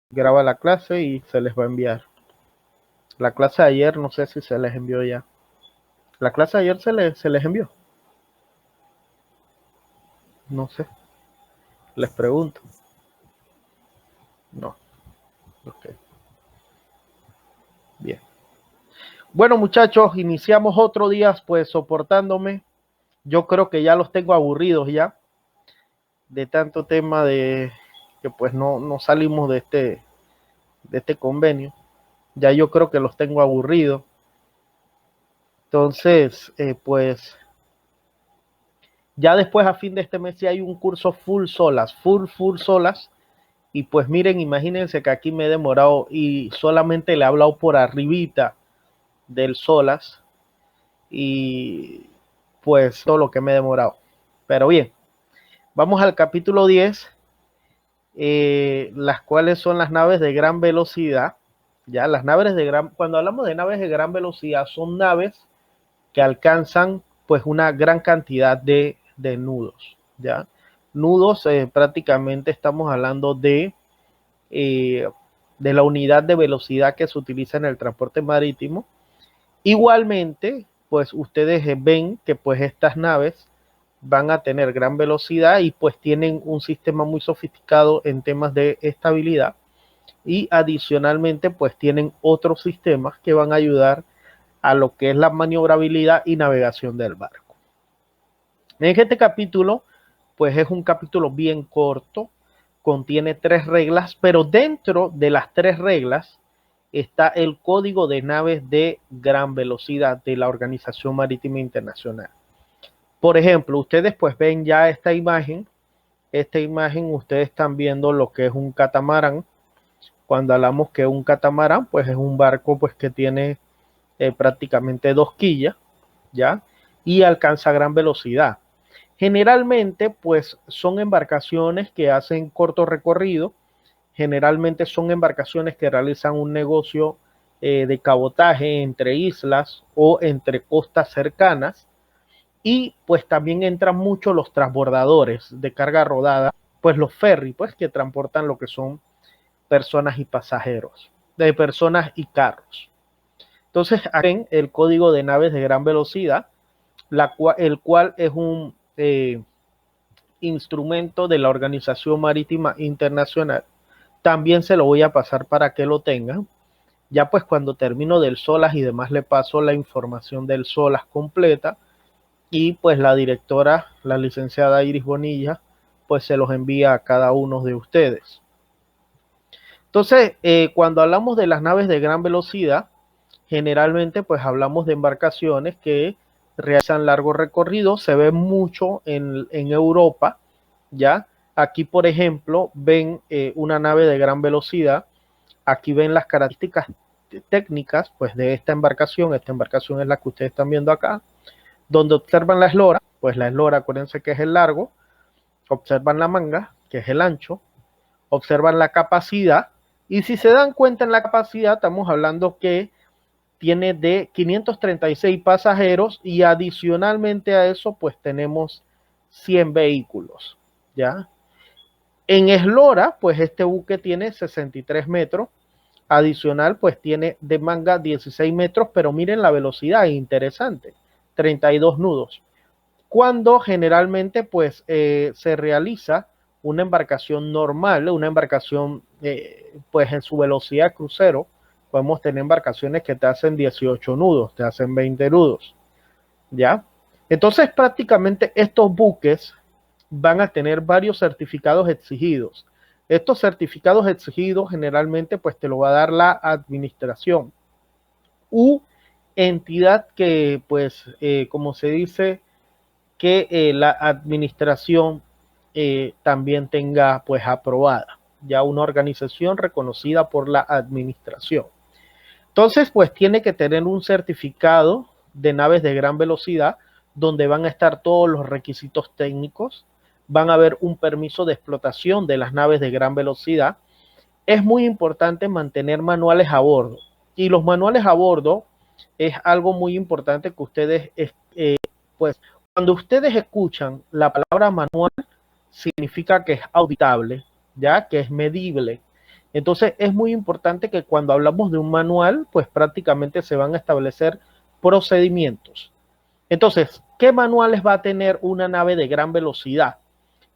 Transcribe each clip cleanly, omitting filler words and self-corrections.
graba la clase y se les va a enviar. La clase de ayer no sé si se les envió ya. La clase de ayer se les envió. No sé. Les pregunto. No. Ok. Bien. Bueno, muchachos, iniciamos otro día pues soportándome. Yo creo que ya los tengo aburridos ya de tanto tema de que pues no salimos de este convenio. Ya yo creo que los tengo aburridos. Entonces, pues ya después a fin de este mes sí hay un curso full solas, full solas. Y pues miren, imagínense que aquí me he demorado y solamente le he hablado por arribita del solas y pues todo lo que me he demorado. Pero bien, vamos al capítulo 10, las cuales son las naves de gran velocidad. Ya, las naves de gran, cuando hablamos de naves de gran velocidad, son naves que alcanzan pues una gran cantidad de nudos. Ya, nudos prácticamente estamos hablando eh, de la unidad de velocidad que se utiliza en el transporte marítimo. Igualmente, pues ustedes ven que pues estas naves van a tener gran velocidad y pues tienen un sistema muy sofisticado en temas de estabilidad y adicionalmente pues tienen otros sistemas que van a ayudar a lo que es la maniobrabilidad y navegación del barco. En este capítulo pues es un capítulo bien corto, contiene 3 reglas, pero dentro de las 3 reglas está el código de naves de gran velocidad de la Organización Marítima Internacional. Por ejemplo, ustedes pues ven ya esta imagen ustedes están viendo lo que es un catamarán. Cuando hablamos que un catamarán pues es un barco pues que tiene prácticamente 2 quillas, ¿ya? Y alcanza gran velocidad. Generalmente pues son embarcaciones que hacen corto recorrido, generalmente son embarcaciones que realizan un negocio de cabotaje entre islas o entre costas cercanas, y pues también entran mucho los transbordadores de carga rodada, pues los ferry, pues que transportan lo que son personas y pasajeros, de personas y carros. Entonces, aquí ven el código de naves de gran velocidad, el cual es un instrumento de la Organización Marítima Internacional. También se lo voy a pasar para que lo tengan. Ya pues cuando termino del SOLAS y demás le paso la información del SOLAS completa, y pues la directora, la licenciada Iris Bonilla, pues se los envía a cada uno de ustedes. Entonces, cuando hablamos de las naves de gran velocidad, generalmente pues hablamos de embarcaciones que realizan largo recorrido, se ve mucho en Europa, ¿ya? Aquí, por ejemplo, ven una nave de gran velocidad, aquí ven las características técnicas pues de esta embarcación es la que ustedes están viendo acá, donde observan la eslora, pues la eslora, acuérdense que es el largo, observan la manga, que es el ancho, observan la capacidad, y si se dan cuenta en la capacidad, estamos hablando que tiene de 536 pasajeros y adicionalmente a eso, pues tenemos 100 vehículos, ¿ya? En eslora, pues este buque tiene 63 metros, adicional, pues tiene de manga 16 metros, pero miren la velocidad, interesante, 32 nudos. Cuando generalmente pues se realiza una embarcación normal, una embarcación pues en su velocidad crucero, podemos tener embarcaciones que te hacen 18 nudos, te hacen 20 nudos, ¿ya? Entonces prácticamente estos buques van a tener varios certificados exigidos. Estos certificados exigidos generalmente pues te lo va a dar la administración u entidad que pues como se dice que la administración también tenga pues aprobada, ya una organización reconocida por la administración. Entonces pues tiene que tener un certificado de naves de gran velocidad donde van a estar todos los requisitos técnicos, van a haber un permiso de explotación de las naves de gran velocidad. Es muy importante mantener manuales a bordo, y los manuales a bordo es algo muy importante que ustedes pues cuando ustedes escuchan la palabra manual, significa que es auditable, ya que es medible. Entonces es muy importante que cuando hablamos de un manual, pues prácticamente se van a establecer procedimientos. Entonces, ¿qué manuales va a tener una nave de gran velocidad?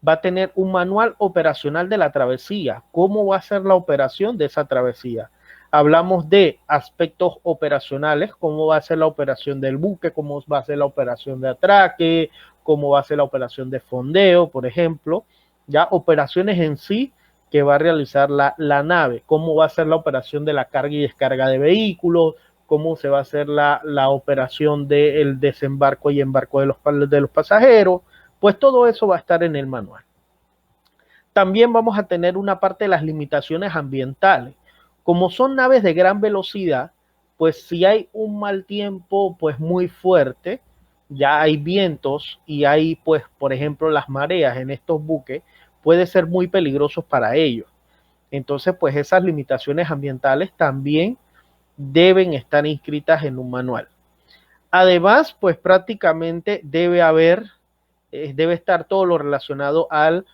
Va a tener un manual operacional de la travesía. ¿Cómo va a ser la operación de esa travesía? Hablamos de aspectos operacionales, cómo va a ser la operación del buque, cómo va a ser la operación de atraque, cómo va a ser la operación de fondeo, por ejemplo. Ya operaciones en sí que va a realizar la nave, cómo va a ser la operación de la carga y descarga de vehículos, cómo se va a hacer la operación del desembarco y embarco de los pasajeros, pues todo eso va a estar en el manual. También vamos a tener una parte de las limitaciones ambientales. Como son naves de gran velocidad, pues si hay un mal tiempo pues muy fuerte, ya hay vientos y hay pues por ejemplo las mareas en estos buques, puede ser muy peligrosos para ellos. Entonces pues esas limitaciones ambientales también deben estar inscritas en un manual. Además pues prácticamente debe estar todo lo relacionado al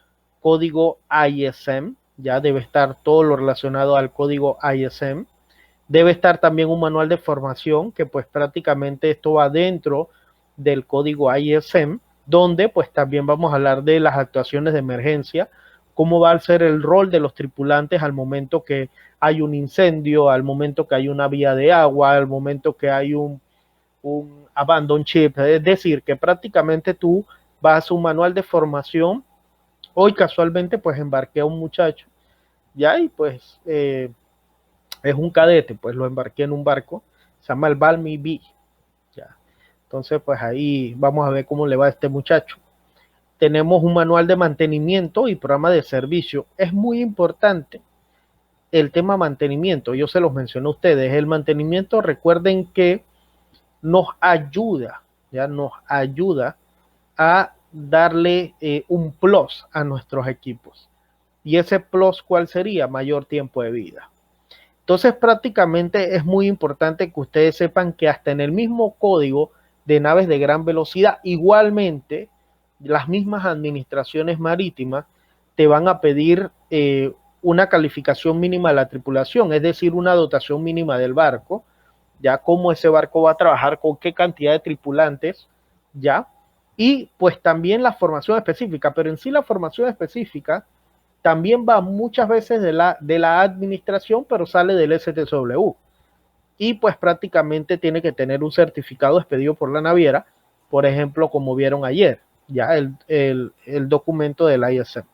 código ISM, ya debe estar todo lo relacionado al código ISM. Debe estar también un manual de formación, que pues prácticamente esto va dentro del código ISM, donde pues también vamos a hablar de las actuaciones de emergencia, cómo va a ser el rol de los tripulantes al momento que hay un incendio, al momento que hay una vía de agua, al momento que hay un abandon ship, es decir, que prácticamente tú vas a un manual de formación. Hoy casualmente pues embarqué a un muchacho, ya, y pues es un cadete, pues lo embarqué en un barco, se llama el Balmy B, ya. Entonces pues ahí vamos a ver cómo le va a este muchacho. Tenemos un manual de mantenimiento y programa de servicio. Es muy importante el tema mantenimiento, yo se los mencioné a ustedes. El mantenimiento, recuerden que nos ayuda, ya nos ayuda a darle un plus a nuestros equipos. Y ese plus, ¿cuál sería? Mayor tiempo de vida. Entonces, prácticamente es muy importante que ustedes sepan que hasta en el mismo código de naves de gran velocidad, igualmente, las mismas administraciones marítimas te van a pedir una calificación mínima de la tripulación, es decir, una dotación mínima del barco, ya cómo ese barco va a trabajar, con qué cantidad de tripulantes, ya, y pues también la formación específica, pero en sí la formación específica también va muchas veces de la administración, pero sale del STSW. Y pues prácticamente tiene que tener un certificado expedido por la naviera, por ejemplo, como vieron ayer, ya el documento del ISM.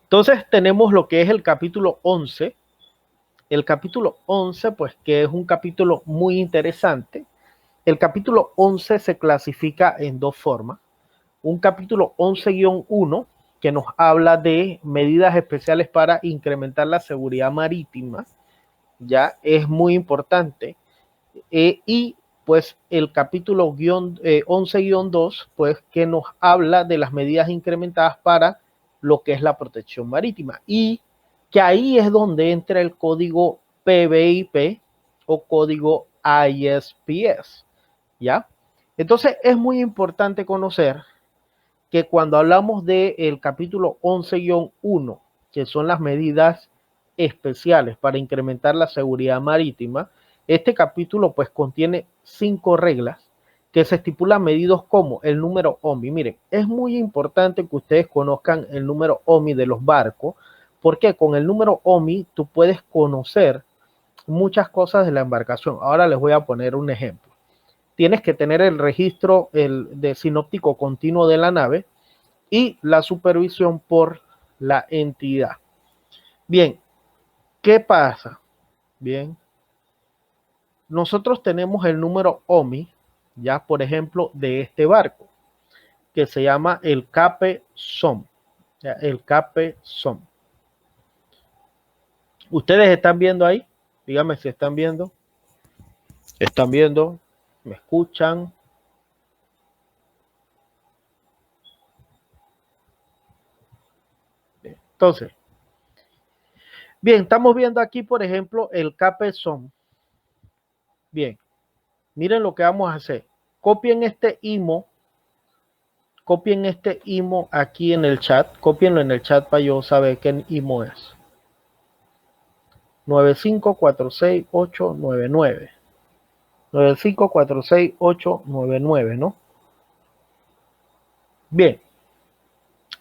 Entonces tenemos lo que es el capítulo 11. El capítulo 11, pues que es un capítulo muy interesante. El capítulo 11 se clasifica en dos formas. Un capítulo 11-1 que nos habla de medidas especiales para incrementar la seguridad marítima, ya es muy importante. Y pues el capítulo 11-2, pues que nos habla de las medidas incrementadas para lo que es la protección marítima. Y que ahí es donde entra el código PBIP o código ISPS, ¿ya? Entonces es muy importante conocer que cuando hablamos del capítulo 11-1, que son las medidas especiales para incrementar la seguridad marítima, este capítulo pues contiene 5 reglas que se estipulan medidos como el número OMI. Miren, es muy importante que ustedes conozcan el número OMI de los barcos, porque con el número OMI tú puedes conocer muchas cosas de la embarcación. Ahora les voy a poner un ejemplo. Tienes que tener el registro de sinóptico continuo de la nave y la supervisión por la entidad. Bien, ¿qué pasa? Bien, nosotros tenemos el número OMI, ya por ejemplo, de este barco, que se llama el Cape SOM. Ya, el Cape SOM. ¿Ustedes están viendo ahí? Díganme si están viendo. ¿Están viendo? ¿Me escuchan? Entonces, bien, estamos viendo aquí, por ejemplo, el Cape SOM. Bien, miren lo que vamos a hacer. Copien este IMO aquí en el chat, cópienlo en el chat para yo saber qué IMO es. 9546899. 9546899, ¿no? Bien,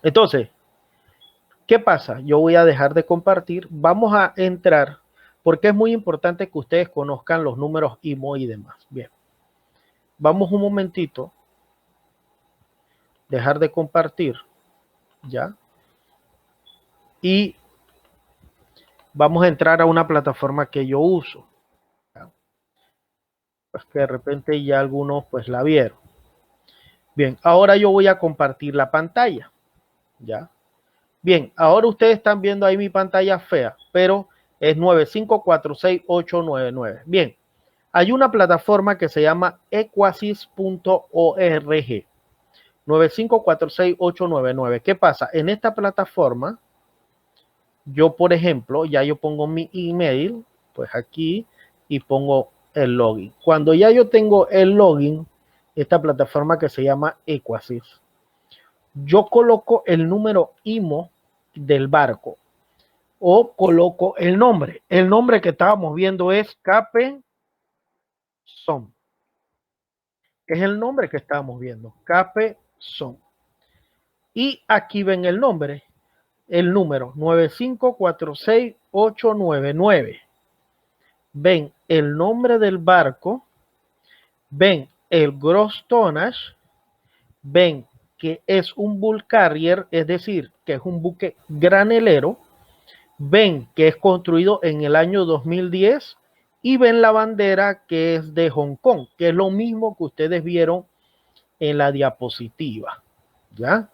entonces, ¿qué pasa? Yo voy a dejar de compartir. Vamos a entrar, porque es muy importante que ustedes conozcan los números IMO y demás. Bien, vamos un momentito. Dejar de compartir, ¿ya? Y vamos a entrar a una plataforma que yo uso. ¿Ya? Pues que de repente ya algunos pues la vieron. Bien, ahora yo voy a compartir la pantalla, ¿ya? Bien, ahora ustedes están viendo ahí mi pantalla fea, pero es 9546899. Bien, hay una plataforma que se llama equasis.org. 9546899. ¿Qué pasa? En esta plataforma, yo, por ejemplo, ya yo pongo mi email, pues aquí, y pongo el login. Cuando ya yo tengo el login, esta plataforma que se llama Equasis, yo coloco el número IMO del barco o coloco el nombre. El nombre que estábamos viendo es Cape Son. Es el nombre que estábamos viendo, Cape Son. Y aquí ven el nombre, el número 9546899. Ven el nombre del barco, ven el gross tonnage, ven que es un bulk carrier, es decir, que es un buque granelero, ven que es construido en el año 2010 y ven la bandera que es de Hong Kong, que es lo mismo que ustedes vieron en la diapositiva. ¿Ya?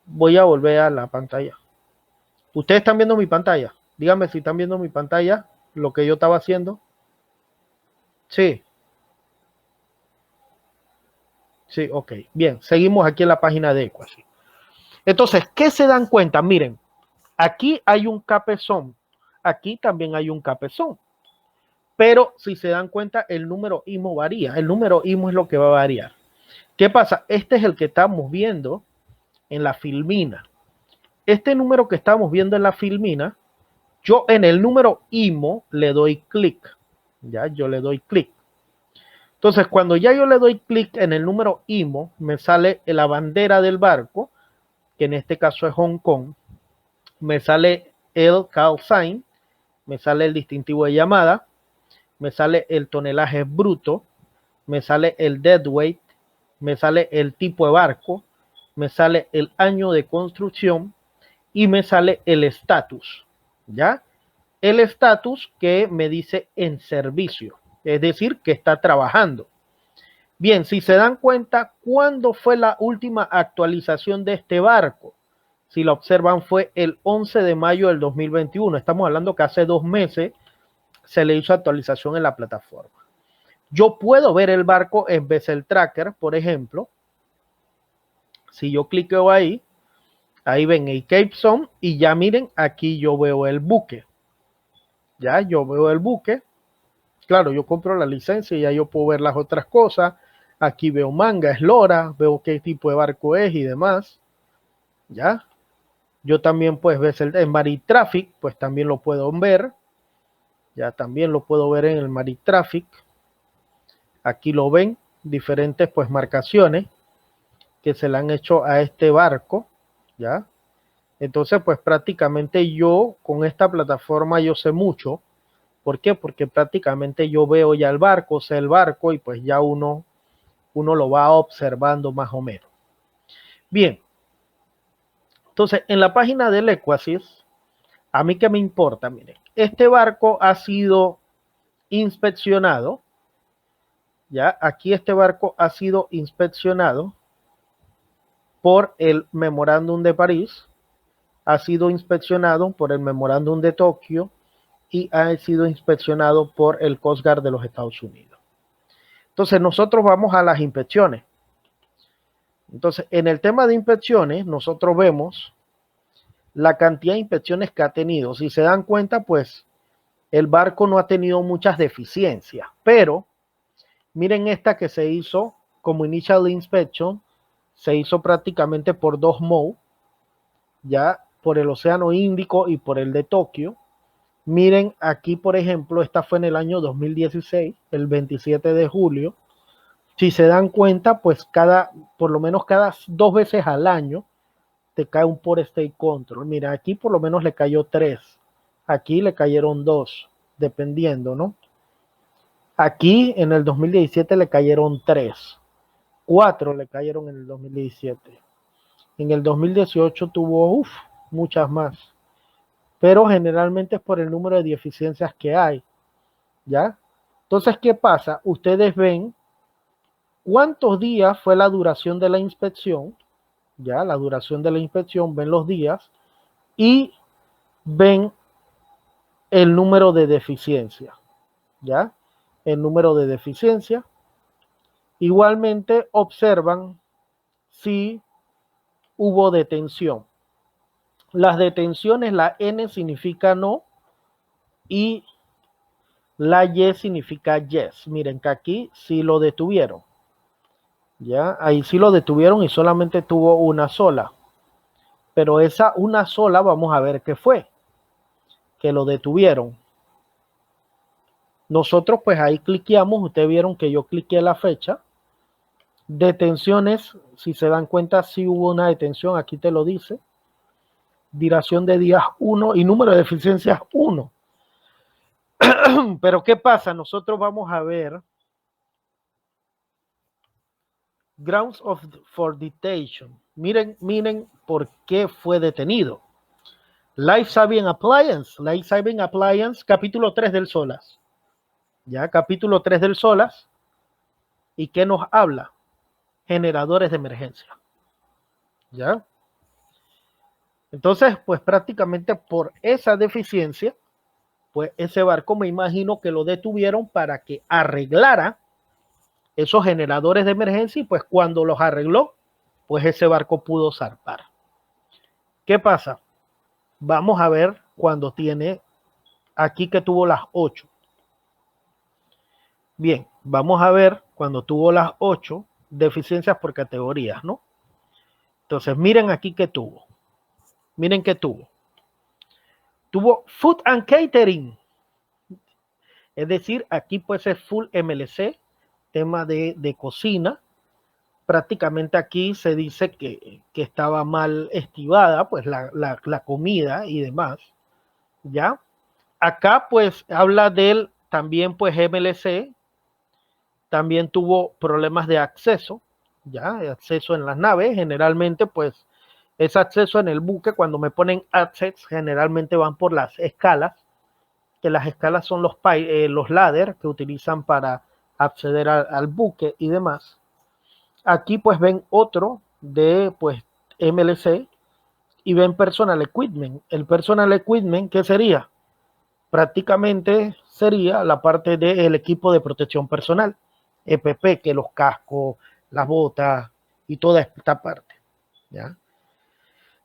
Voy a volver a la pantalla. ¿Ustedes están viendo mi pantalla? Díganme si están viendo mi pantalla, lo que yo estaba haciendo. Sí. Sí, ok. Bien, seguimos aquí en la página de Equasis. Entonces, ¿qué se dan cuenta? Miren, aquí hay un capezón, aquí también hay un capezón. Pero si se dan cuenta, el número IMO varía. El número IMO es lo que va a variar. ¿Qué pasa? Este es el que estamos viendo en la filmina. Este número que estamos viendo en la filmina, yo en el número IMO le doy clic. Ya, yo le doy clic. Entonces, cuando ya yo le doy clic en el número IMO, me sale la bandera del barco, que en este caso es Hong Kong. Me sale el call sign, me sale el distintivo de llamada, me sale el tonelaje bruto, me sale el deadweight, me sale el tipo de barco, me sale el año de construcción y me sale el estatus, ¿ya? El estatus que me dice en servicio, es decir, que está trabajando. Bien, si se dan cuenta, ¿cuándo fue la última actualización de este barco? Si lo observan, fue el 11 de mayo del 2021. Estamos hablando que hace 2 meses se le hizo actualización en la plataforma. Yo puedo ver el barco en Vessel Tracker, por ejemplo. Si yo cliqueo ahí, ahí ven el Cape Son y ya miren, aquí yo veo el buque. Ya, yo veo el buque. Claro, yo compro la licencia y ya yo puedo ver las otras cosas. Aquí veo manga, eslora, veo qué tipo de barco es y demás. Ya. Yo también, pues, ves el Maritime Traffic, pues también lo puedo ver. Ya también lo puedo ver en el Maritime Traffic. Aquí lo ven, diferentes, pues, marcaciones que se le han hecho a este barco. Ya. Entonces, pues, prácticamente yo con esta plataforma yo sé mucho. ¿Por qué? Porque prácticamente yo veo ya el barco, sé el barco y pues ya uno lo va observando más o menos. Bien, entonces en la página del Equasis, a mí que me importa, miren, este barco ha sido inspeccionado, ya aquí este barco ha sido inspeccionado por el Memorándum de París, ha sido inspeccionado por el Memorándum de Tokio y ha sido inspeccionado por el Coast Guard de los Estados Unidos. Entonces nosotros vamos a las inspecciones. Entonces, en el tema de inspecciones, nosotros vemos la cantidad de inspecciones que ha tenido. Si se dan cuenta, pues el barco no ha tenido muchas deficiencias, pero miren esta que se hizo como Initial Inspection, se hizo prácticamente por 2 MOU, ya por el Océano Índico y por el de Tokio, Miren aquí, por ejemplo, esta fue en el año 2016, el 27 de julio. Si se dan cuenta, pues por lo menos cada 2 veces al año, te cae un Poor State Control. Mira, aquí por lo menos le cayó 3. Aquí le cayeron 2, dependiendo, ¿no? Aquí en el 2017 le cayeron 3. 4 le cayeron en el 2017. En el 2018 tuvo, muchas más. Pero generalmente es por el número de deficiencias que hay, ¿ya? Entonces, ¿qué pasa? Ustedes ven cuántos días fue la duración de la inspección, ¿ya? La duración de la inspección, ven los días y ven el número de deficiencia, ¿ya? El número de deficiencia. Igualmente observan si hubo detención. Las detenciones, la N significa no y la Y significa yes. Miren que aquí sí lo detuvieron. Ya, ahí sí lo detuvieron y solamente tuvo una sola. Pero esa una sola, vamos a ver qué fue. Que lo detuvieron. Nosotros pues ahí cliqueamos, ustedes vieron que yo cliqué la fecha. Detenciones, si se dan cuenta, sí hubo una detención, aquí te lo dice. Duración de días 1 y número de deficiencias 1. Pero ¿qué pasa? Nosotros vamos a ver grounds for detention. Miren por qué fue detenido. Life Saving Appliance, capítulo 3 del SOLAS. Ya, capítulo 3 del SOLAS. ¿Y qué nos habla? Generadores de emergencia. ¿Ya? Entonces, pues prácticamente por esa deficiencia, pues ese barco me imagino que lo detuvieron para que arreglara esos generadores de emergencia y pues cuando los arregló, pues ese barco pudo zarpar. ¿Qué pasa? Vamos a ver cuando tiene aquí que tuvo las 8. Bien, vamos a ver cuando tuvo las 8 deficiencias por categorías, ¿no? Entonces, miren aquí que tuvo. Miren que tuvo. Tuvo Food and Catering. Es decir, aquí pues es full MLC, tema de cocina. Prácticamente aquí se dice que estaba mal estivada, pues la comida y demás, ¿ya? Acá pues habla del también pues MLC, también tuvo problemas de acceso, ya, acceso en las naves, generalmente pues es acceso en el buque, cuando me ponen access generalmente van por las escalas, que las escalas son los ladders que utilizan para acceder al buque y demás. Aquí pues ven otro de pues MLC y ven Personal Equipment. El Personal Equipment, ¿qué sería? Prácticamente sería la parte del equipo de protección personal, EPP, que los cascos, las botas y toda esta parte, ¿ya?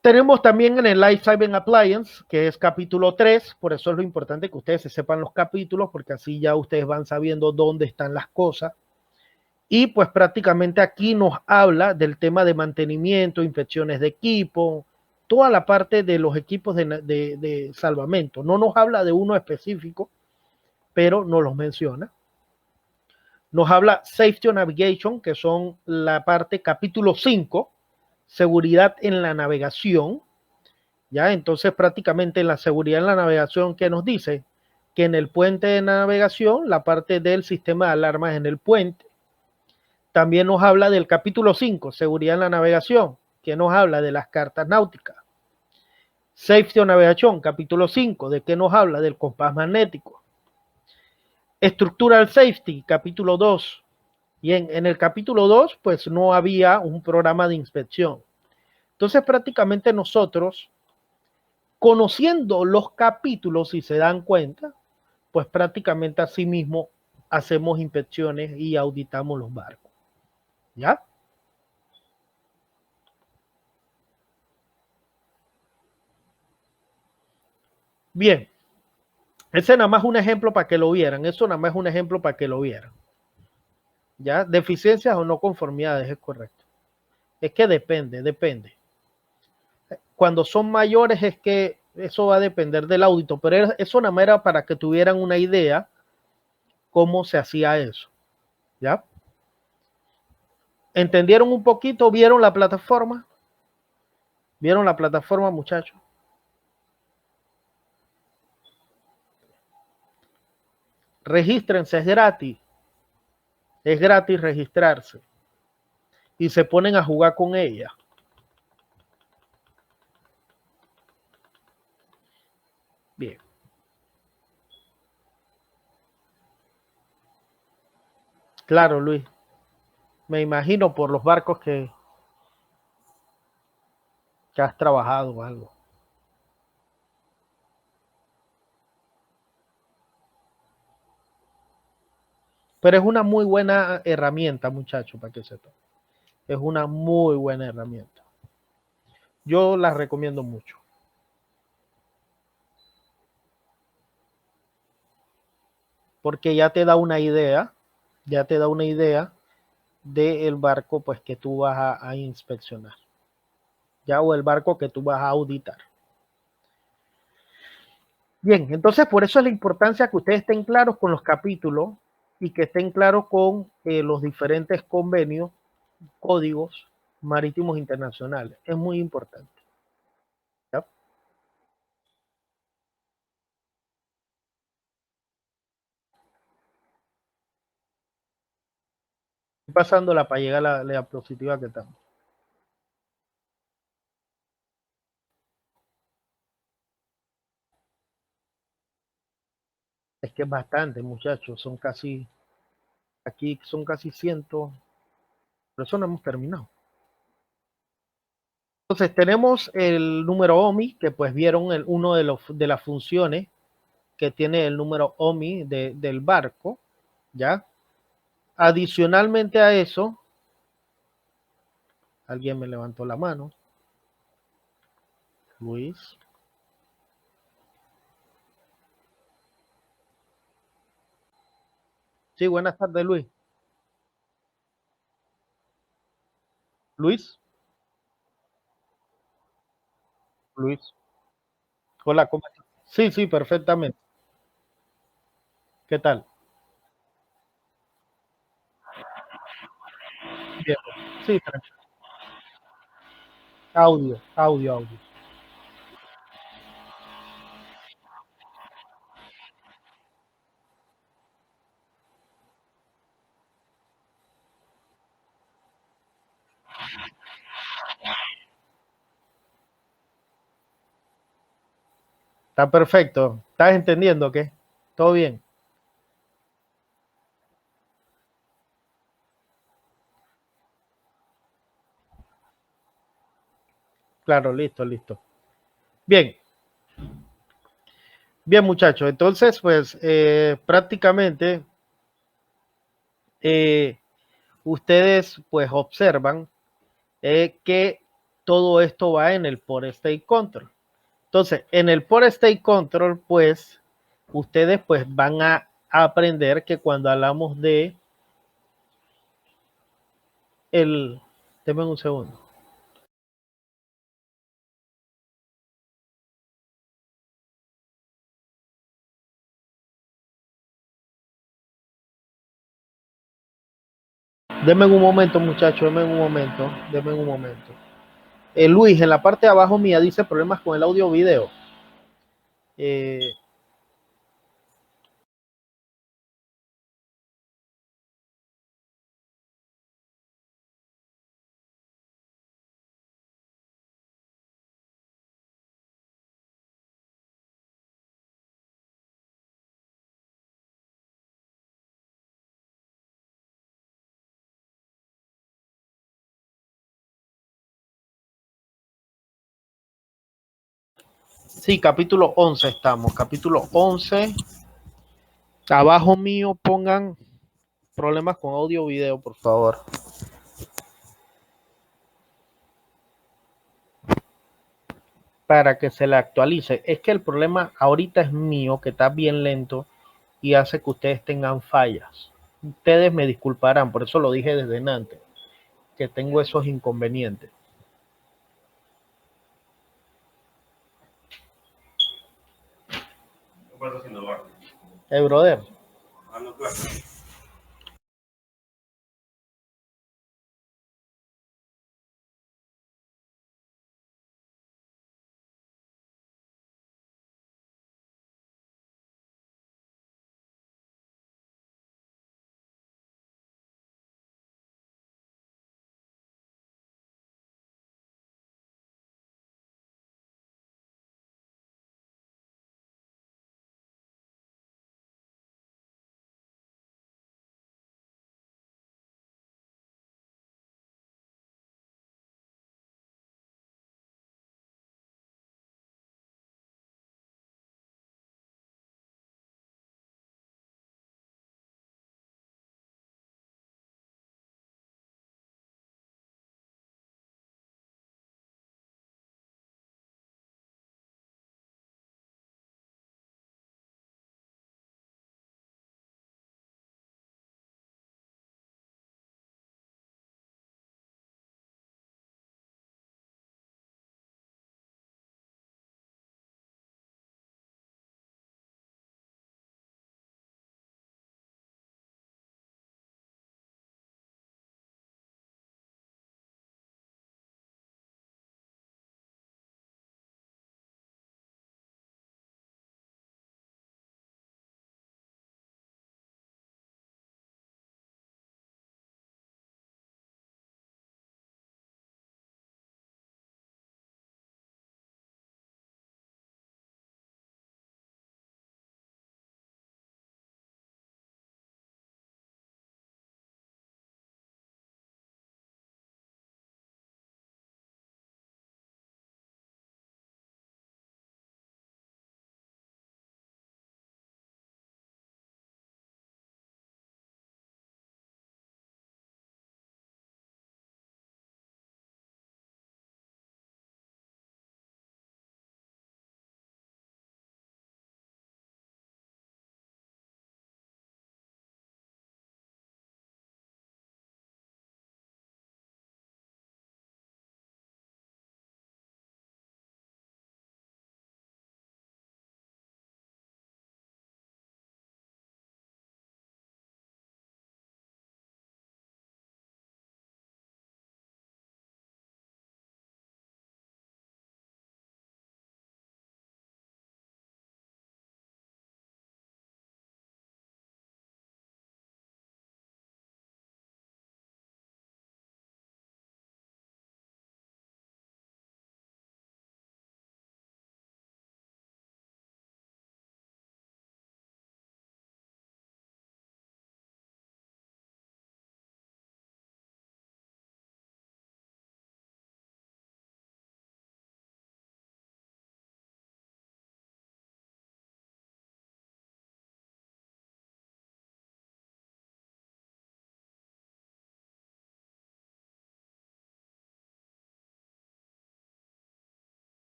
Tenemos también en el Life Saving Appliance, que es capítulo 3, por eso es lo importante que ustedes se sepan los capítulos, porque así ya ustedes van sabiendo dónde están las cosas. Y pues prácticamente aquí nos habla del tema de mantenimiento, inspecciones de equipo, toda la parte de los equipos de salvamento. No nos habla de uno específico, pero nos los menciona. Nos habla Safety and Navigation, que son la parte capítulo 5, seguridad en la navegación. Ya, entonces prácticamente en la seguridad en la navegación, ¿qué nos dice? Que en el puente de navegación, la parte del sistema de alarmas en el puente. También nos habla del capítulo 5, seguridad en la navegación, que nos habla de las cartas náuticas. Safety o navegación, capítulo 5, ¿de qué nos habla? Del compás magnético. Structural Safety, capítulo 2. Y en el capítulo 2, pues no había un programa de inspección. Entonces prácticamente nosotros, conociendo los capítulos, si se dan cuenta, pues prácticamente así mismo hacemos inspecciones y auditamos los barcos. ¿Ya? Bien, ese nada más un ejemplo para que lo vieran. Eso nada más es un ejemplo para que lo vieran. ¿Ya? Deficiencias o no conformidades, es correcto. Es que depende. Cuando son mayores es que Eso va a depender del audito, pero eso nada más era para que tuvieran una idea cómo se hacía eso, ¿ya? ¿Entendieron un poquito? ¿Vieron la plataforma? ¿Vieron la plataforma, muchachos? Regístrense, es gratis registrarse y se ponen a jugar con ella. Bien. Claro, Luis. Me imagino por los barcos que has trabajado o algo. Pero es una muy buena herramienta, muchachos, para que sepan. Es una muy buena herramienta. Yo la recomiendo mucho. Porque ya te da una idea del barco pues que tú vas a inspeccionar. Ya o el barco que tú vas a auditar. Bien, entonces por eso es la importancia que ustedes estén claros con los capítulos y que estén claros con los diferentes convenios, códigos marítimos internacionales. Es muy importante. ¿Ya? Pasándola para llegar a la diapositiva que estamos. Es que es bastante, muchachos. Son casi, aquí son casi 100. Por eso no hemos terminado. Entonces tenemos el número OMI, que pues vieron uno de las funciones que tiene el número OMI del barco, ¿ya? Adicionalmente a eso, alguien me levantó la mano, Luis. Sí, buenas tardes, Luis. Luis, Luis. Hola, ¿cómo estás? Sí, sí, perfectamente. ¿Qué tal? Bien. Sí, audio, audio, audio. Está perfecto. ¿Estás entendiendo qué? ¿Todo bien? Claro, listo, listo. Bien, bien, muchachos. Entonces, pues prácticamente eh, ustedes pues observan que todo esto va en el Port State Control. Entonces, en el Port State Control, pues ustedes pues van a aprender que cuando hablamos de el, denme un segundo. Denme un momento, muchachos, denme un momento, denme un momento. Luis, en la parte de abajo mía dice problemas con el audio video. Eh, sí, capítulo 11 estamos, capítulo 11. Abajo mío pongan problemas con audio video, por favor. Para que se le actualice. Es que el problema ahorita es mío, que está bien lento y hace que ustedes tengan fallas. Ustedes me disculparán, por eso lo dije desde antes, que tengo esos inconvenientes. Brother.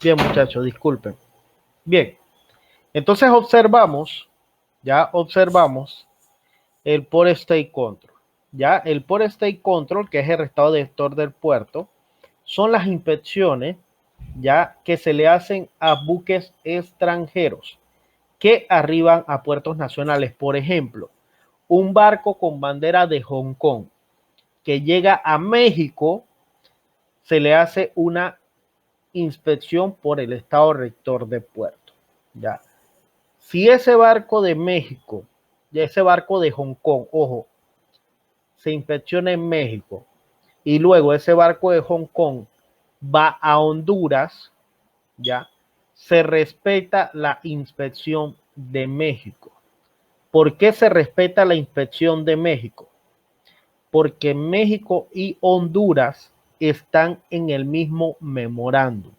Bien, muchachos, disculpen. Bien, entonces observamos el Port State Control. Ya, el Port State Control, que es el estado director del puerto, son las inspecciones ya que se le hacen a buques extranjeros que arriban a puertos nacionales. Por ejemplo, un barco con bandera de Hong Kong que llega a México, se le hace una inspección por el estado rector de puerto. Ya. Si ese barco de México, ya ese barco de Hong Kong, ojo, se inspecciona en México y luego ese barco de Hong Kong va a Honduras, ya, se respeta la inspección de México. ¿Por qué se respeta la inspección de México? Porque México y Honduras están en el mismo memorándum,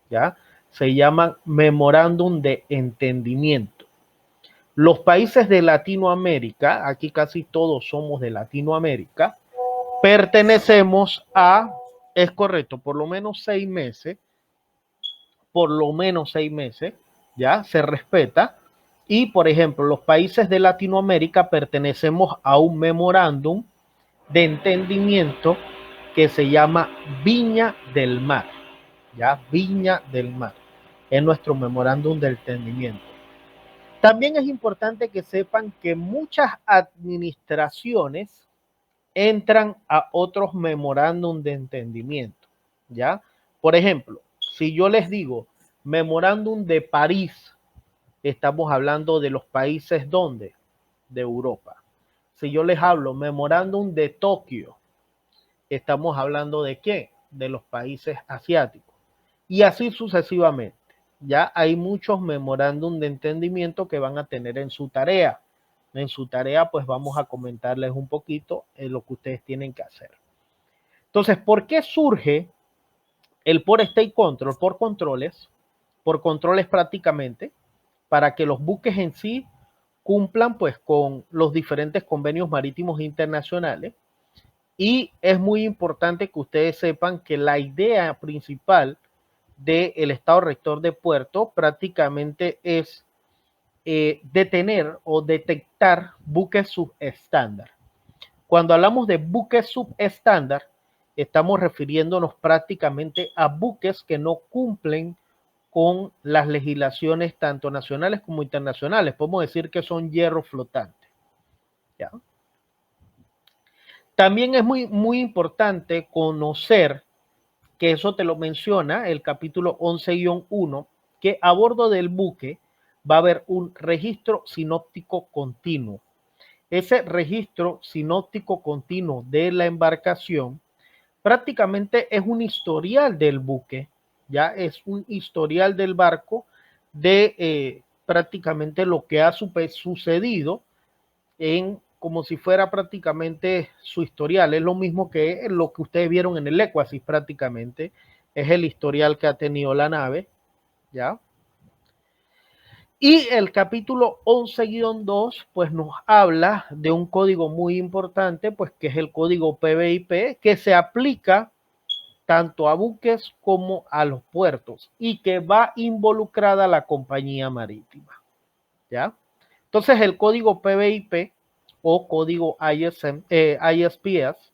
¿ya? Se llaman memorándum de entendimiento. Los países de Latinoamérica, aquí casi todos somos de Latinoamérica, pertenecemos a, es correcto, por lo menos 6 meses, ya se respeta. Y, por ejemplo, los países de Latinoamérica pertenecemos a un memorándum de entendimiento que se llama Viña del Mar, ¿ya? Viña del Mar, es nuestro memorándum de entendimiento. También es importante que sepan que muchas administraciones entran a otros memorándum de entendimiento, ¿ya? Por ejemplo, si yo les digo memorándum de París, estamos hablando de los países ¿dónde? De Europa. Si yo les hablo memorándum de Tokio, estamos hablando de qué? De los países asiáticos. Y así sucesivamente. Ya hay muchos memorándum de entendimiento que van a tener en su tarea. En su tarea, pues vamos a comentarles un poquito lo que ustedes tienen que hacer. Entonces, ¿por qué surge el Port State Control? Por controles prácticamente, para que los buques en sí cumplan pues con los diferentes convenios marítimos internacionales. Y es muy importante que ustedes sepan que la idea principal del Estado Rector de Puerto prácticamente es detener o detectar buques subestándar. Cuando hablamos de buques subestándar, estamos refiriéndonos prácticamente a buques que no cumplen con las legislaciones tanto nacionales como internacionales. Podemos decir que son hierro flotante. ¿Ya? También es muy importante conocer, que eso te lo menciona el capítulo 11-1, que a bordo del buque va a haber un registro sinóptico continuo. Ese registro sinóptico continuo de la embarcación prácticamente es un historial del buque, ya es un historial del barco de prácticamente lo que ha sucedido en como si fuera prácticamente su historial. Es lo mismo que lo que ustedes vieron en el Équasis prácticamente. Es el historial que ha tenido la nave, ¿ya? Y el capítulo 11-2 pues nos habla de un código muy importante, pues que es el código PBIP, que se aplica tanto a buques como a los puertos y que va involucrada la compañía marítima, ¿ya? Entonces el código PBIP o código ISPS,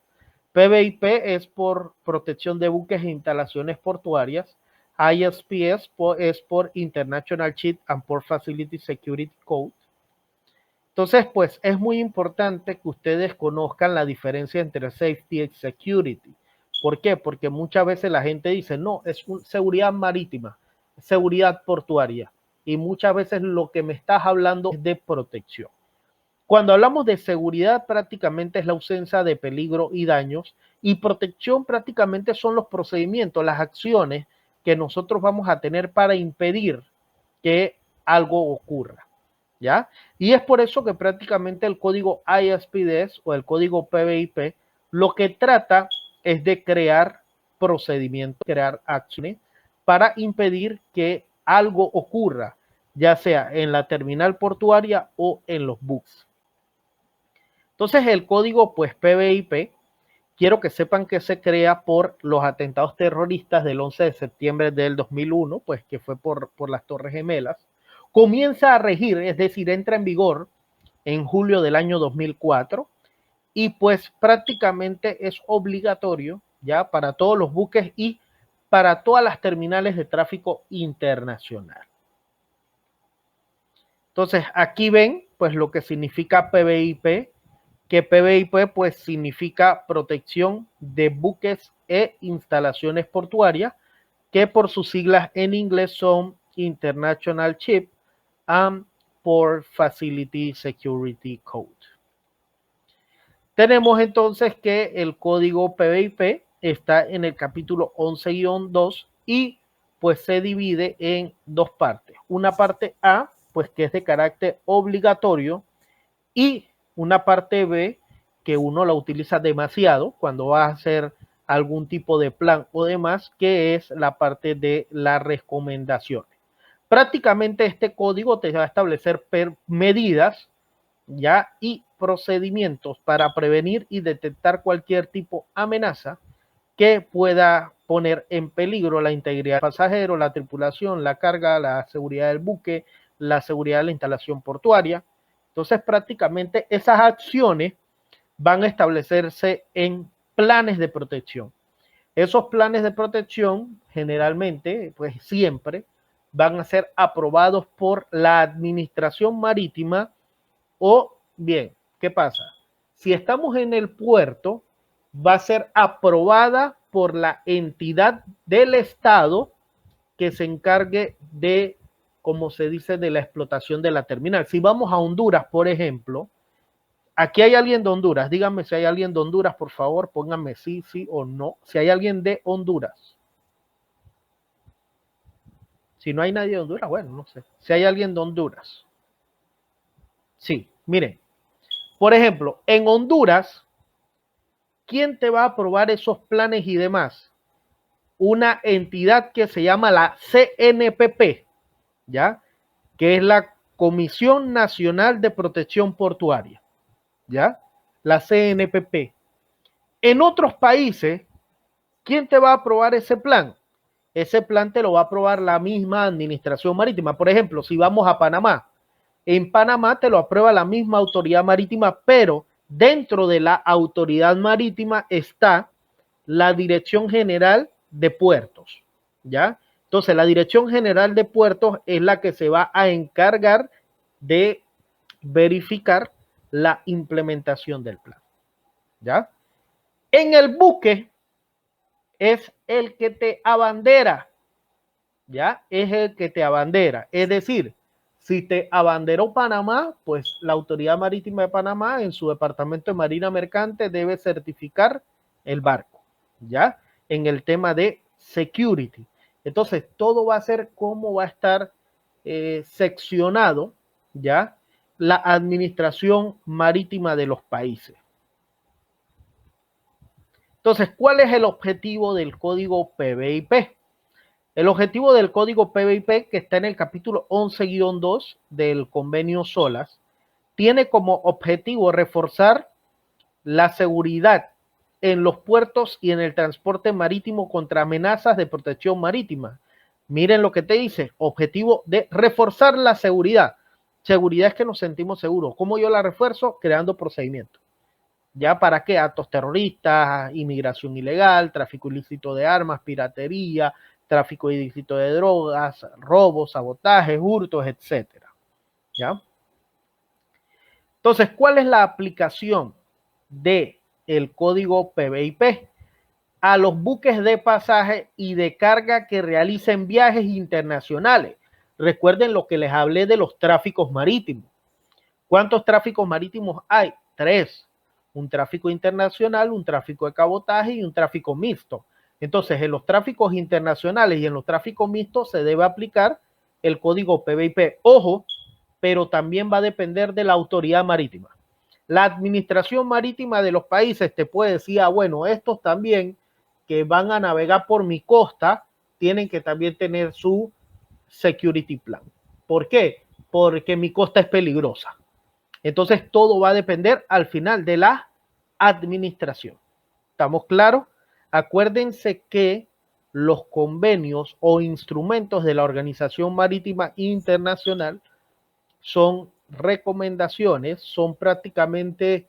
PBIP es por protección de buques e instalaciones portuarias, ISPS es por International Ship and Port Facility Security Code. Entonces, pues es muy importante que ustedes conozcan la diferencia entre safety y security. ¿Por qué? Porque muchas veces la gente dice, no, es seguridad marítima, seguridad portuaria. Y muchas veces lo que me estás hablando es de protección. Cuando hablamos de seguridad, prácticamente es la ausencia de peligro y daños, y protección prácticamente son los procedimientos, las acciones que nosotros vamos a tener para impedir que algo ocurra, ¿ya? Y es por eso que prácticamente el código ISPDS o el código PBIP lo que trata es de crear procedimientos, crear acciones para impedir que algo ocurra, ya sea en la terminal portuaria o en los buques. Entonces el código pues PBIP, quiero que sepan que se crea por los atentados terroristas del 11 de septiembre del 2001, pues que fue por las Torres Gemelas. Comienza a regir, es decir, entra en vigor en julio del año 2004 y pues prácticamente es obligatorio ya para todos los buques y para todas las terminales de tráfico internacional. Entonces aquí ven pues lo que significa PBIP, que PBIP pues significa protección de buques e instalaciones portuarias, que por sus siglas en inglés son International Ship and Port Facility Security Code. Tenemos entonces que el código PBIP está en el capítulo 11-2 y pues se divide en dos partes. Una parte A, pues que es de carácter obligatorio, y una parte B que uno la utiliza demasiado cuando va a hacer algún tipo de plan o demás, que es la parte de las recomendaciones. Prácticamente este código te va a establecer medidas ya y procedimientos para prevenir y detectar cualquier tipo de amenaza que pueda poner en peligro la integridad del pasajero, la tripulación, la carga, la seguridad del buque, la seguridad de la instalación portuaria. Entonces, prácticamente esas acciones van a establecerse en planes de protección. Esos planes de protección generalmente, pues siempre, van a ser aprobados por la Administración Marítima o bien, ¿qué pasa? Si estamos en el puerto, va a ser aprobada por la entidad del Estado que se encargue de, como se dice, de la explotación de la terminal. Si vamos a Honduras, por ejemplo, aquí hay alguien de Honduras. Díganme si hay alguien de Honduras, por favor. Pónganme sí, sí o no. Si hay alguien de Honduras. Si no hay nadie de Honduras, bueno, no sé. Si hay alguien de Honduras. Sí, miren. Por ejemplo, en Honduras, ¿quién te va a aprobar esos planes y demás? Una entidad que se llama la CNPP, ¿ya? Que es la Comisión Nacional de Protección Portuaria, ¿ya? La CNPP. En otros países, ¿quién te va a aprobar ese plan? Ese plan te lo va a aprobar la misma administración marítima. Por ejemplo, si vamos a Panamá, en Panamá te lo aprueba la misma autoridad marítima, pero dentro de la autoridad marítima está la Dirección General de Puertos, ¿ya? Entonces, la Dirección General de Puertos es la que se va a encargar de verificar la implementación del plan, ¿ya? En el buque es el que te abandera, ¿ya? Es el que te abandera. Es decir, si te abanderó Panamá, pues la Autoridad Marítima de Panamá en su departamento de Marina Mercante debe certificar el barco, ¿ya? En el tema de security. Entonces, todo va a ser cómo va a estar seccionado, ¿ya? La administración marítima de los países. Entonces, ¿cuál es el objetivo del código PBIP? El objetivo del código PBIP, que está en el capítulo 11-2 del convenio SOLAS, tiene como objetivo reforzar la seguridad en los puertos y en el transporte marítimo contra amenazas de protección marítima. Miren lo que te dice, objetivo de reforzar la seguridad. Seguridad es que nos sentimos seguros. ¿Cómo yo la refuerzo? Creando procedimientos. ¿Ya para qué? Actos terroristas, inmigración ilegal, tráfico ilícito de armas, piratería, tráfico ilícito de drogas, robos, sabotajes, hurtos, etcétera. ¿Ya? Entonces, ¿cuál es la aplicación de el código PBIP? A los buques de pasaje y de carga que realicen viajes internacionales. Recuerden lo que les hablé de los tráficos marítimos. ¿Cuántos tráficos marítimos hay? 3. Un tráfico internacional, un tráfico de cabotaje y un tráfico mixto. Entonces, en los tráficos internacionales y en los tráficos mixtos se debe aplicar el código PBIP. Ojo, pero también va a depender de la autoridad marítima. La administración marítima de los países te puede decir, ah, bueno, estos también que van a navegar por mi costa tienen que también tener su security plan. ¿Por qué? Porque mi costa es peligrosa. Entonces, todo va a depender al final de la administración. ¿Estamos claros? Acuérdense que los convenios o instrumentos de la Organización Marítima Internacional son recomendaciones, son prácticamente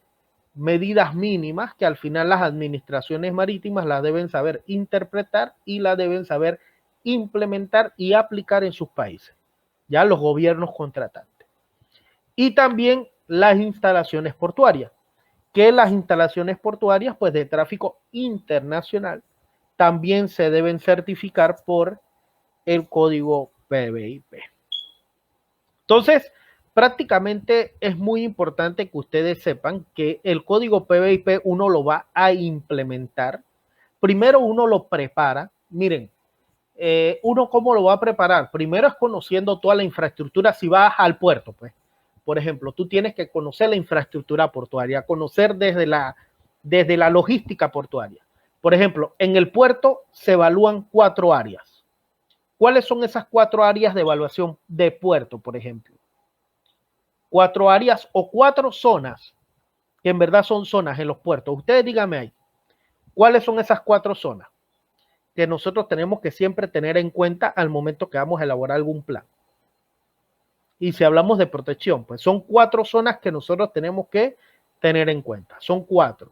medidas mínimas que al final las administraciones marítimas las deben saber interpretar y las deben saber implementar y aplicar en sus países, ya los gobiernos contratantes. Y también las instalaciones portuarias, que las instalaciones portuarias pues de tráfico internacional también se deben certificar por el código PBIP. Entonces, prácticamente es muy importante que ustedes sepan que el código PBIP uno lo va a implementar. Primero uno lo prepara. Miren, uno cómo lo va a preparar. Primero es conociendo toda la infraestructura si vas al puerto, pues. Por ejemplo, tú tienes que conocer la infraestructura portuaria, conocer desde la logística portuaria. Por ejemplo, en el puerto se evalúan 4 áreas. ¿Cuáles son esas 4 áreas de evaluación de puerto, por ejemplo? 4 áreas o 4 zonas, que en verdad son zonas en los puertos. Ustedes díganme ahí, ¿cuáles son esas 4 zonas que nosotros tenemos que siempre tener en cuenta al momento que vamos a elaborar algún plan? Y si hablamos de protección, pues son 4 zonas que nosotros tenemos que tener en cuenta. Son 4.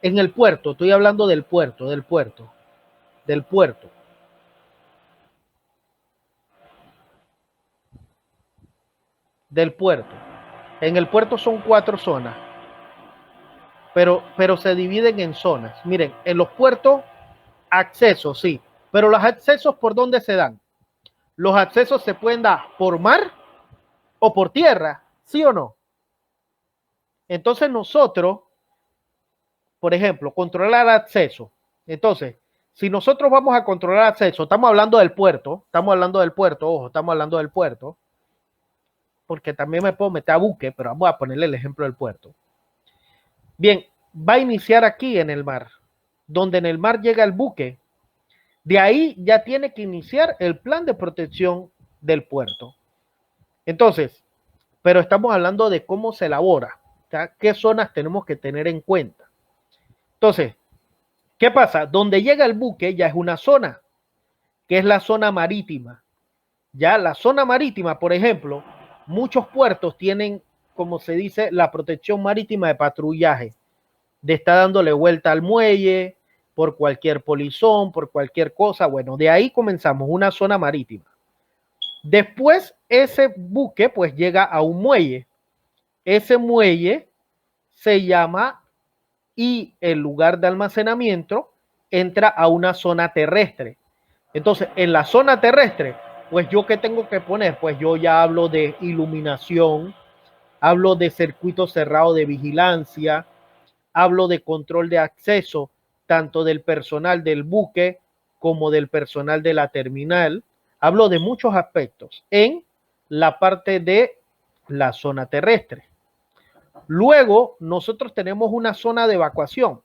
En el puerto, estoy hablando del puerto, del puerto, del puerto, del puerto. En el puerto son 4 zonas, pero se dividen en zonas. Miren, en los puertos, accesos, sí, pero los accesos, ¿por dónde se dan? Los accesos se pueden dar por mar o por tierra, ¿sí o no? Entonces nosotros, por ejemplo, controlar acceso. Entonces, si nosotros vamos a controlar acceso, estamos hablando del puerto, ojo, estamos hablando del puerto, porque también me puedo meter a buque, pero vamos a ponerle el ejemplo del puerto. Bien, va a iniciar aquí en el mar, donde en el mar llega el buque. De ahí ya tiene que iniciar el plan de protección del puerto. Entonces, pero estamos hablando de cómo se elabora, ¿ya? ¿Qué zonas tenemos que tener en cuenta? Entonces, ¿qué pasa? Donde llega el buque ya es una zona, que es la zona marítima. Ya la zona marítima, por ejemplo, muchos puertos tienen, como se dice, la protección marítima de patrullaje, de estar dándole vuelta al muelle, por cualquier polizón, por cualquier cosa. Bueno, de ahí comenzamos, una zona marítima. Después, ese buque pues llega a un muelle. Ese muelle se llama y el lugar de almacenamiento entra a una zona terrestre. Entonces, en la zona terrestre, pues yo qué tengo que poner, pues yo ya hablo de iluminación, hablo de circuito cerrado de vigilancia, hablo de control de acceso, tanto del personal del buque como del personal de la terminal. Hablo de muchos aspectos en la parte de la zona terrestre. Luego, nosotros tenemos una zona de evacuación.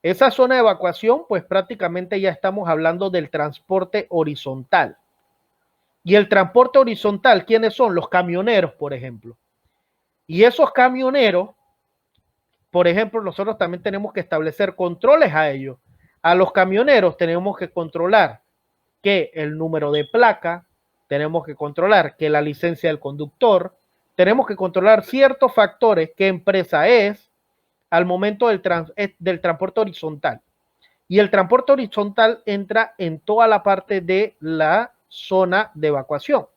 Esa zona de evacuación, pues prácticamente ya estamos hablando del transporte horizontal. Y el transporte horizontal, ¿quiénes son? Los camioneros, por ejemplo. Y esos camioneros, por ejemplo, nosotros también tenemos que establecer controles a ellos. A los camioneros tenemos que controlar que el número de placa, tenemos que controlar que la licencia del conductor, tenemos que controlar ciertos factores, qué empresa es, al momento del transporte horizontal. Y el transporte horizontal entra en toda la parte de la zona de evacuación.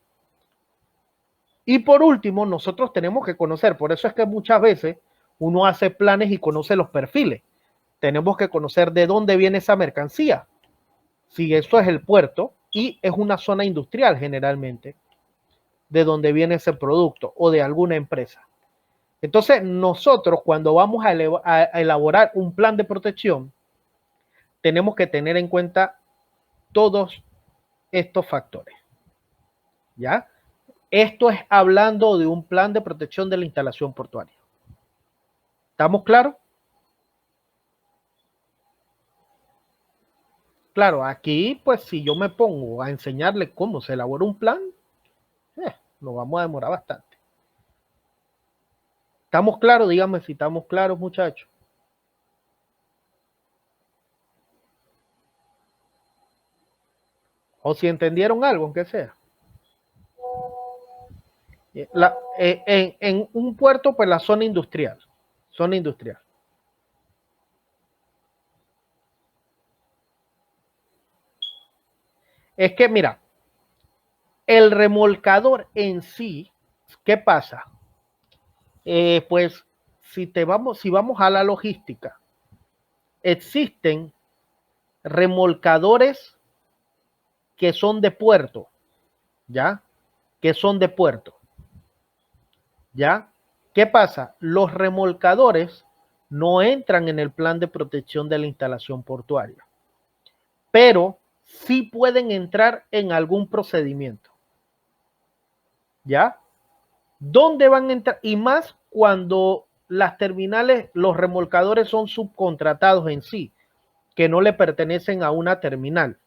Y por último, nosotros tenemos que conocer, por eso es que muchas veces uno hace planes y conoce los perfiles. Tenemos que conocer de dónde viene esa mercancía. Si eso es el puerto y es una zona industrial generalmente, de donde viene ese producto o de alguna empresa. Entonces, nosotros cuando vamos a elaborar un plan de protección, tenemos que tener en cuenta todos estos factores. ¿Ya? Esto es hablando de un plan de protección de la instalación portuaria. ¿Estamos claros? Claro, aquí pues si yo me pongo a enseñarle cómo se elabora un plan, nos vamos a demorar bastante. ¿Estamos claros? Díganme si estamos claros, muchachos. O si entendieron algo, aunque sea. En un puerto, pues la zona industrial. Zona industrial. Es que, mira, el remolcador en sí, ¿qué pasa? Pues si vamos a la logística, existen remolcadores que son de puerto, ¿ya? Que son de puerto, ¿ya? ¿Qué pasa? Los remolcadores no entran en el plan de protección de la instalación portuaria, pero sí pueden entrar en algún procedimiento, ¿ya? ¿Dónde van a entrar? Y más cuando las terminales, los remolcadores son subcontratados en sí, que no le pertenecen a una terminal.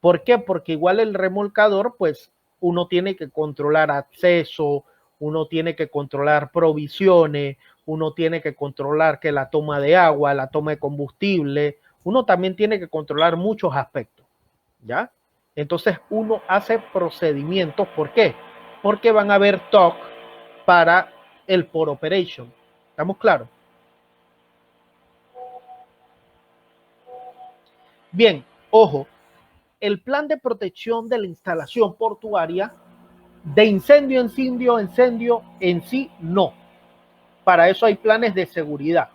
¿Por qué? Porque igual el remolcador, pues uno tiene que controlar acceso, uno tiene que controlar provisiones, uno tiene que controlar que la toma de agua, la toma de combustible, uno también tiene que controlar muchos aspectos, ¿ya? Entonces uno hace procedimientos, ¿por qué? Porque van a haber TOC para el port operation. ¿Estamos claros? Bien, ojo, el plan de protección de la instalación portuaria de incendio en sí, no. Para eso hay planes de seguridad.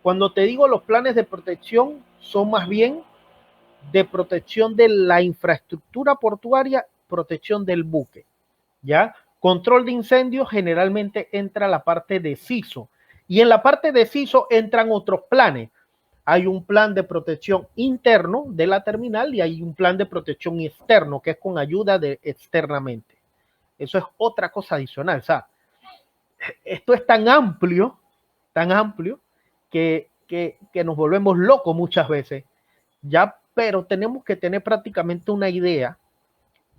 Cuando te digo los planes de protección, son más bien de protección de la infraestructura portuaria, protección del buque, ¿ya? Control de incendios generalmente entra la parte de CISO y en la parte de CISO entran otros planes. Hay un plan de protección interno de la terminal y hay un plan de protección externo que es con ayuda de externamente. Eso es otra cosa adicional. O sea, esto es tan amplio que nos volvemos locos muchas veces, ya, pero tenemos que tener prácticamente una idea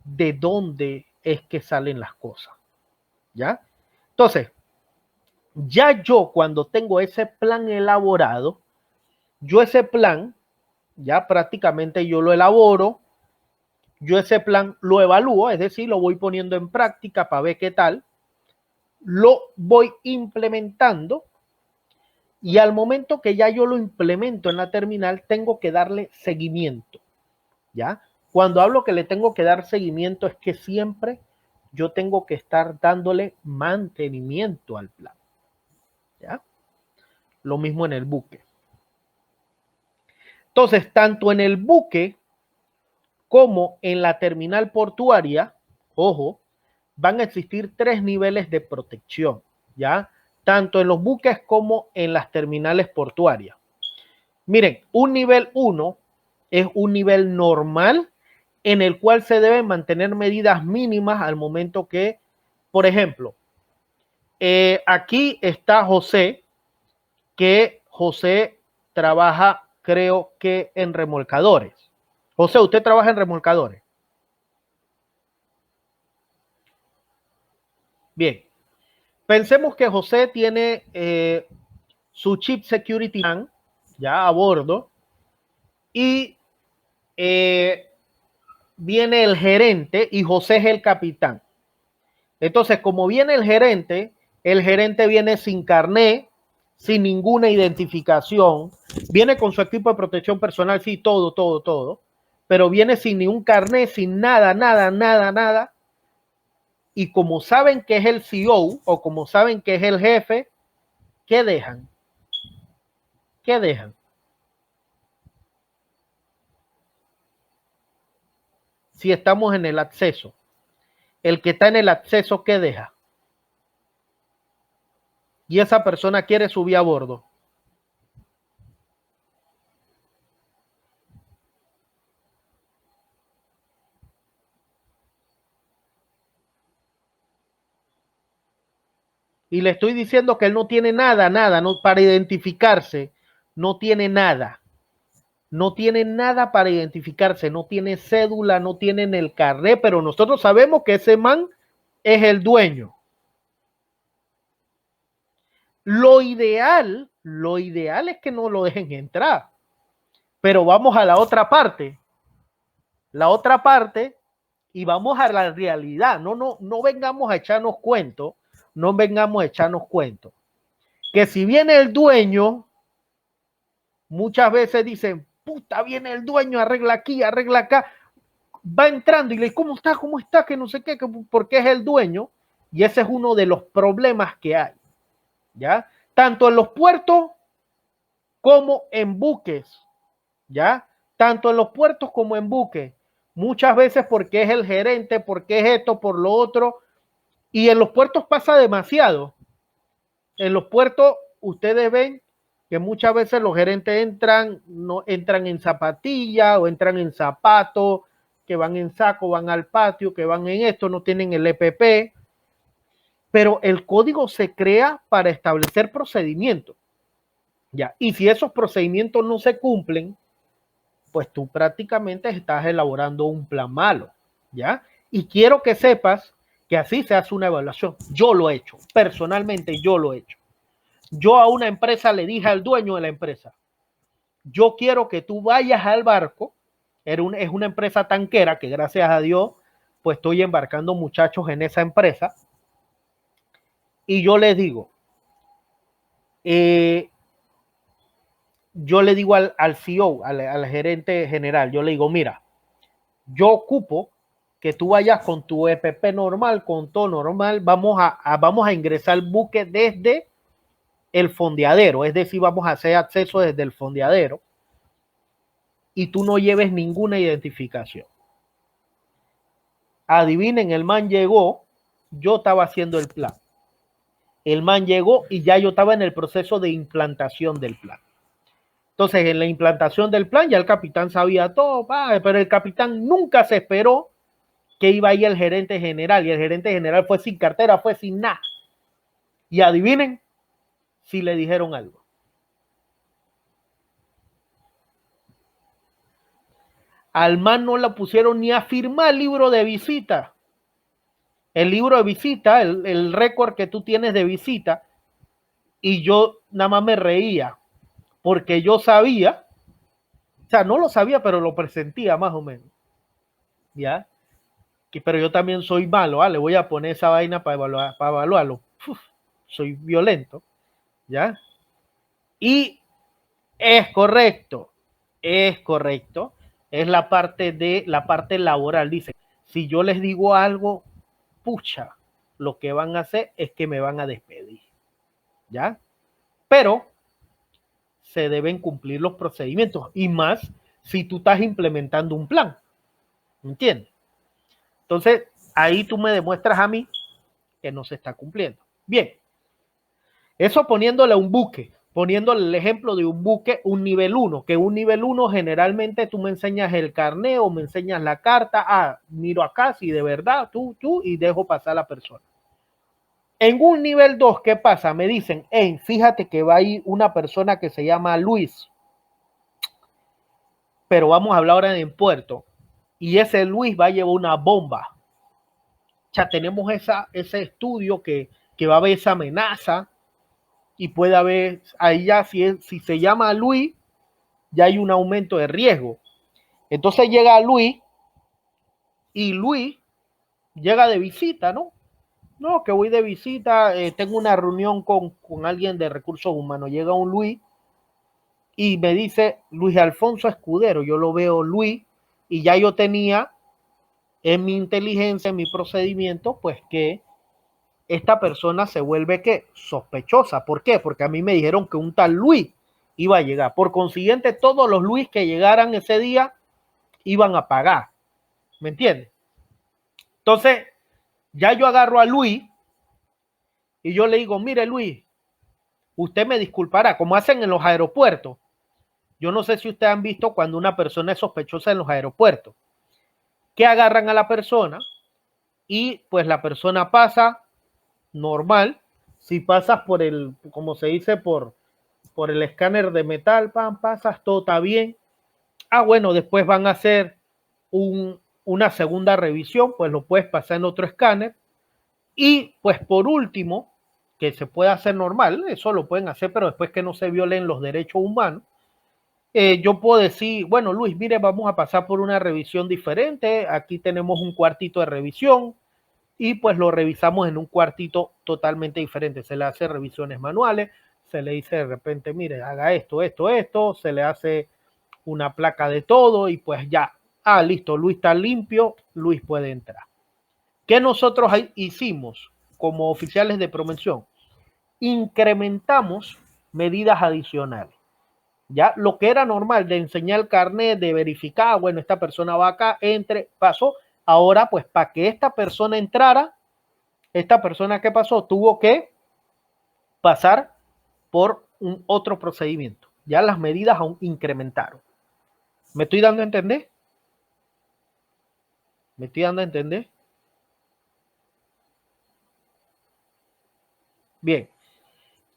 de dónde es que salen las cosas, ¿ya? Entonces, ya yo cuando tengo ese plan elaborado, yo ese plan, ya prácticamente yo lo elaboro, yo ese plan lo evalúo, es decir, lo voy poniendo en práctica para ver qué tal, lo voy implementando y al momento que ya yo lo implemento en la terminal, tengo que darle seguimiento, ¿ya? Cuando hablo que le tengo que dar seguimiento es que siempre yo tengo que estar dándole mantenimiento al plan, ¿ya? Lo mismo en el buque. Entonces, tanto en el buque como en la terminal portuaria, ojo, van a existir 3 niveles de protección, ¿ya? Tanto en los buques como en las terminales portuarias. Miren, un nivel 1 es un nivel normal en el cual se deben mantener medidas mínimas al momento que, por ejemplo, aquí está José, que José trabaja, creo que en remolcadores. José, ¿usted trabaja en remolcadores? Bien. Pensemos que José tiene su Chip Security Plan ya a bordo y viene el gerente y José es el capitán. Entonces, como viene el gerente viene sin carné, sin ninguna identificación, viene con su equipo de protección personal, sí, todo, pero viene sin ni un carné, sin nada. Y como saben que es el CEO o como saben que es el jefe, ¿qué dejan? ¿Qué dejan? Si estamos en el acceso, el que está en el acceso, ¿qué deja? Y esa persona quiere subir a bordo. Y le estoy diciendo que él no tiene nada, no, para identificarse, no tiene nada. No tiene nada para identificarse, no tiene cédula, no tiene en el carnet, pero nosotros sabemos que ese man es el dueño. Lo ideal es que no lo dejen entrar. Pero vamos a la otra parte. La otra parte y vamos a la realidad. No vengamos a echarnos cuentos, no vengamos a echarnos cuentos. Que si viene el dueño, muchas veces dicen, puta, viene el dueño, arregla aquí, arregla acá. Va entrando y le dice, ¿cómo está? ¿Cómo está? Que no sé qué, porque es el dueño. Y ese es uno de los problemas que hay. ¿Ya? Tanto en los puertos como en buques. ¿Ya? Tanto en los puertos como en buques. Muchas veces porque es el gerente, porque es esto, por lo otro. Y en los puertos pasa demasiado. En los puertos ustedes ven que muchas veces los gerentes no entran en zapatilla o entran en zapatos, que van en saco, van al patio, que van en esto, no tienen el EPP. Pero el código se crea para establecer procedimientos. Ya. Y si esos procedimientos no se cumplen, pues tú prácticamente estás elaborando un plan malo, ¿ya? Y quiero que sepas que así se hace una evaluación. Yo lo he hecho, personalmente yo lo he hecho. Yo a una empresa le dije al dueño de la empresa, yo quiero que tú vayas al barco, es una empresa tanquera que gracias a Dios pues estoy embarcando muchachos en esa empresa, y yo les digo, eh, yo le digo al CEO, al gerente general, yo le digo, mira, yo ocupo que tú vayas con tu EPP normal, con todo normal, vamos a ingresar el buque desde el fondeadero, es decir, vamos a hacer acceso desde el fondeadero y tú no lleves ninguna identificación. Adivinen, el man llegó, yo estaba haciendo el plan. El man llegó y ya yo estaba en el proceso de implantación del plan. Entonces, en la implantación del plan ya el capitán sabía todo, pero el capitán nunca se esperó que iba a ir el gerente general, y el gerente general fue sin cartera, fue sin nada. Y adivinen si le dijeron algo. Al man no la pusieron ni a firmar el libro de visita. El libro de visita, el récord que tú tienes de visita, y yo nada más me reía, porque yo sabía, o sea, no lo sabía, pero lo presentía más o menos, ¿ya? Pero yo también soy malo, le voy a poner esa vaina para evaluarlo. Uf, soy violento, ¿ya? Y es correcto, es correcto, es la parte laboral. Dice, si yo les digo algo, pucha, lo que van a hacer es que me van a despedir, ¿ya? Pero se deben cumplir los procedimientos, y más si tú estás implementando un plan, ¿entiendes? Entonces, ahí tú me demuestras a mí que no se está cumpliendo. Bien, eso poniéndole un buque, poniéndole el ejemplo de un buque, un nivel 1, que un nivel 1 generalmente tú me enseñas el carnet o me enseñas la carta, miro acá si de verdad tú, y dejo pasar a la persona. En un nivel 2, ¿qué pasa? Me dicen, hey, fíjate que va a ir una persona que se llama Luis, pero vamos a hablar ahora en Puerto, y ese Luis va a llevar una bomba. Ya tenemos ese estudio que va a haber esa amenaza, y puede haber, ahí ya si se llama Luis, ya hay un aumento de riesgo. Entonces llega Luis, y Luis llega de visita, ¿no? No, que voy de visita, tengo una reunión con alguien de recursos humanos. Llega un Luis y me dice Luis Alfonso Escudero, yo lo veo Luis, y ya yo tenía en mi inteligencia, en mi procedimiento, pues que esta persona se vuelve ¿qué? Sospechosa. ¿Por qué? Porque a mí me dijeron que un tal Luis iba a llegar. Por consiguiente, todos los Luis que llegaran ese día iban a pagar. ¿Me entiendes? Entonces, ya yo agarro a Luis y yo le digo, mire Luis, usted me disculpará, como hacen en los aeropuertos. Yo no sé si ustedes han visto cuando una persona es sospechosa en los aeropuertos, que agarran a la persona y pues la persona pasa normal. Si pasas por el, como se dice, por el escáner de metal, pasas, todo está bien. Bueno, después van a hacer una segunda revisión, pues lo puedes pasar en otro escáner. Y pues por último, que se puede hacer normal, eso lo pueden hacer, pero después que no se violen los derechos humanos, yo puedo decir, bueno, Luis, mire, vamos a pasar por una revisión diferente, aquí tenemos un cuartito de revisión, y pues lo revisamos en un cuartito totalmente diferente. Se le hace revisiones manuales, se le dice de repente, mire, haga esto, se le hace una placa de todo y pues ya, listo, Luis está limpio, Luis puede entrar. ¿Qué nosotros hicimos como oficiales de promoción? Incrementamos medidas adicionales. Ya lo que era normal de enseñar el carnet, de verificar, bueno, esta persona va acá, entre, pasó. Ahora, pues, para que esta persona entrara, esta persona que pasó tuvo que pasar por un otro procedimiento. Ya las medidas aún incrementaron. ¿Me estoy dando a entender? ¿Me estoy dando a entender? Bien.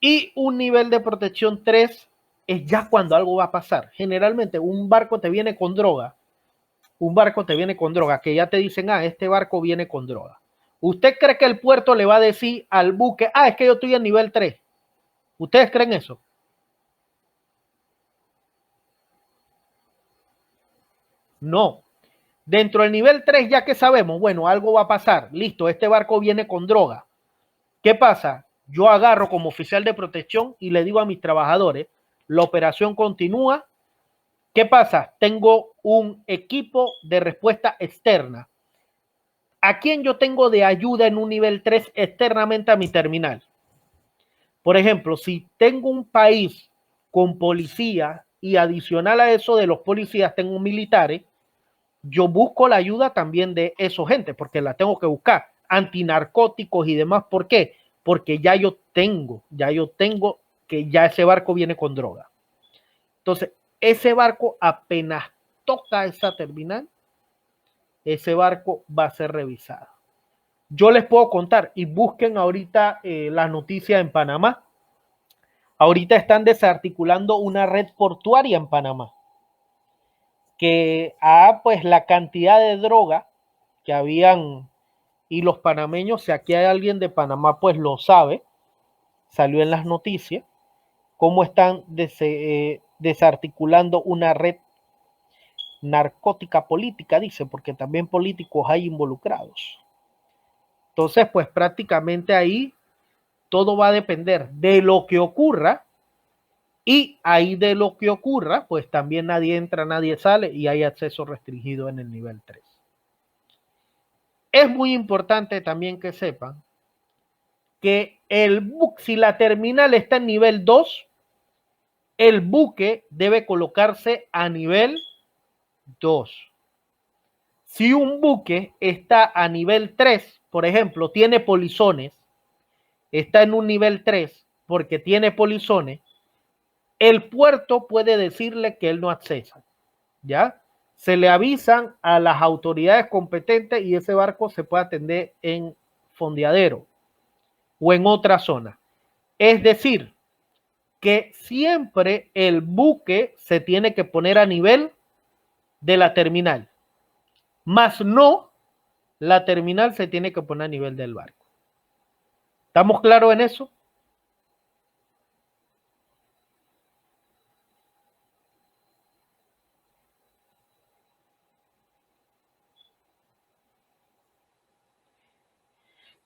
Y un nivel de protección 3 es ya cuando algo va a pasar. Generalmente un barco te viene con droga. Que ya te dicen, este barco viene con droga. ¿Usted cree que el puerto le va a decir al buque, es que yo estoy en nivel 3? ¿Ustedes creen eso? No. Dentro del nivel 3 ya que sabemos, bueno, algo va a pasar. Listo, este barco viene con droga. ¿Qué pasa? Yo agarro como oficial de protección y le digo a mis trabajadores, la operación continúa. ¿Qué pasa? Tengo un equipo de respuesta externa. ¿A quién yo tengo de ayuda en un nivel 3 externamente a mi terminal? Por ejemplo, si tengo un país con policía y adicional a eso de los policías tengo militares, yo busco la ayuda también de esos gente, porque la tengo que buscar, antinarcóticos y demás. ¿Por qué? Porque ya yo tengo que ya ese barco viene con droga. Entonces, ese barco apenas toca esa terminal, ese barco va a ser revisado. Yo les puedo contar y busquen ahorita las noticias en Panamá. Ahorita están desarticulando una red portuaria en Panamá que pues la cantidad de droga que habían y los panameños, si aquí hay alguien de Panamá, pues lo sabe, salió en las noticias, cómo están desarticulando una red narcótica política, dice, porque también políticos hay involucrados. Entonces, pues prácticamente ahí todo va a depender de lo que ocurra y ahí de lo que ocurra, pues también nadie entra, nadie sale y hay acceso restringido en el nivel 3. Es muy importante también que sepan que si la terminal está en nivel 2, el buque debe colocarse a nivel 2. Si un buque está a nivel 3, por ejemplo, tiene polizones, está en un nivel 3 porque tiene polizones, el puerto puede decirle que él no accesa, ¿ya? Se le avisan a las autoridades competentes y ese barco se puede atender en fondeadero o en otra zona. Es decir, que siempre el buque se tiene que poner a nivel de la terminal, más no la terminal se tiene que poner a nivel del barco. ¿Estamos claros en eso?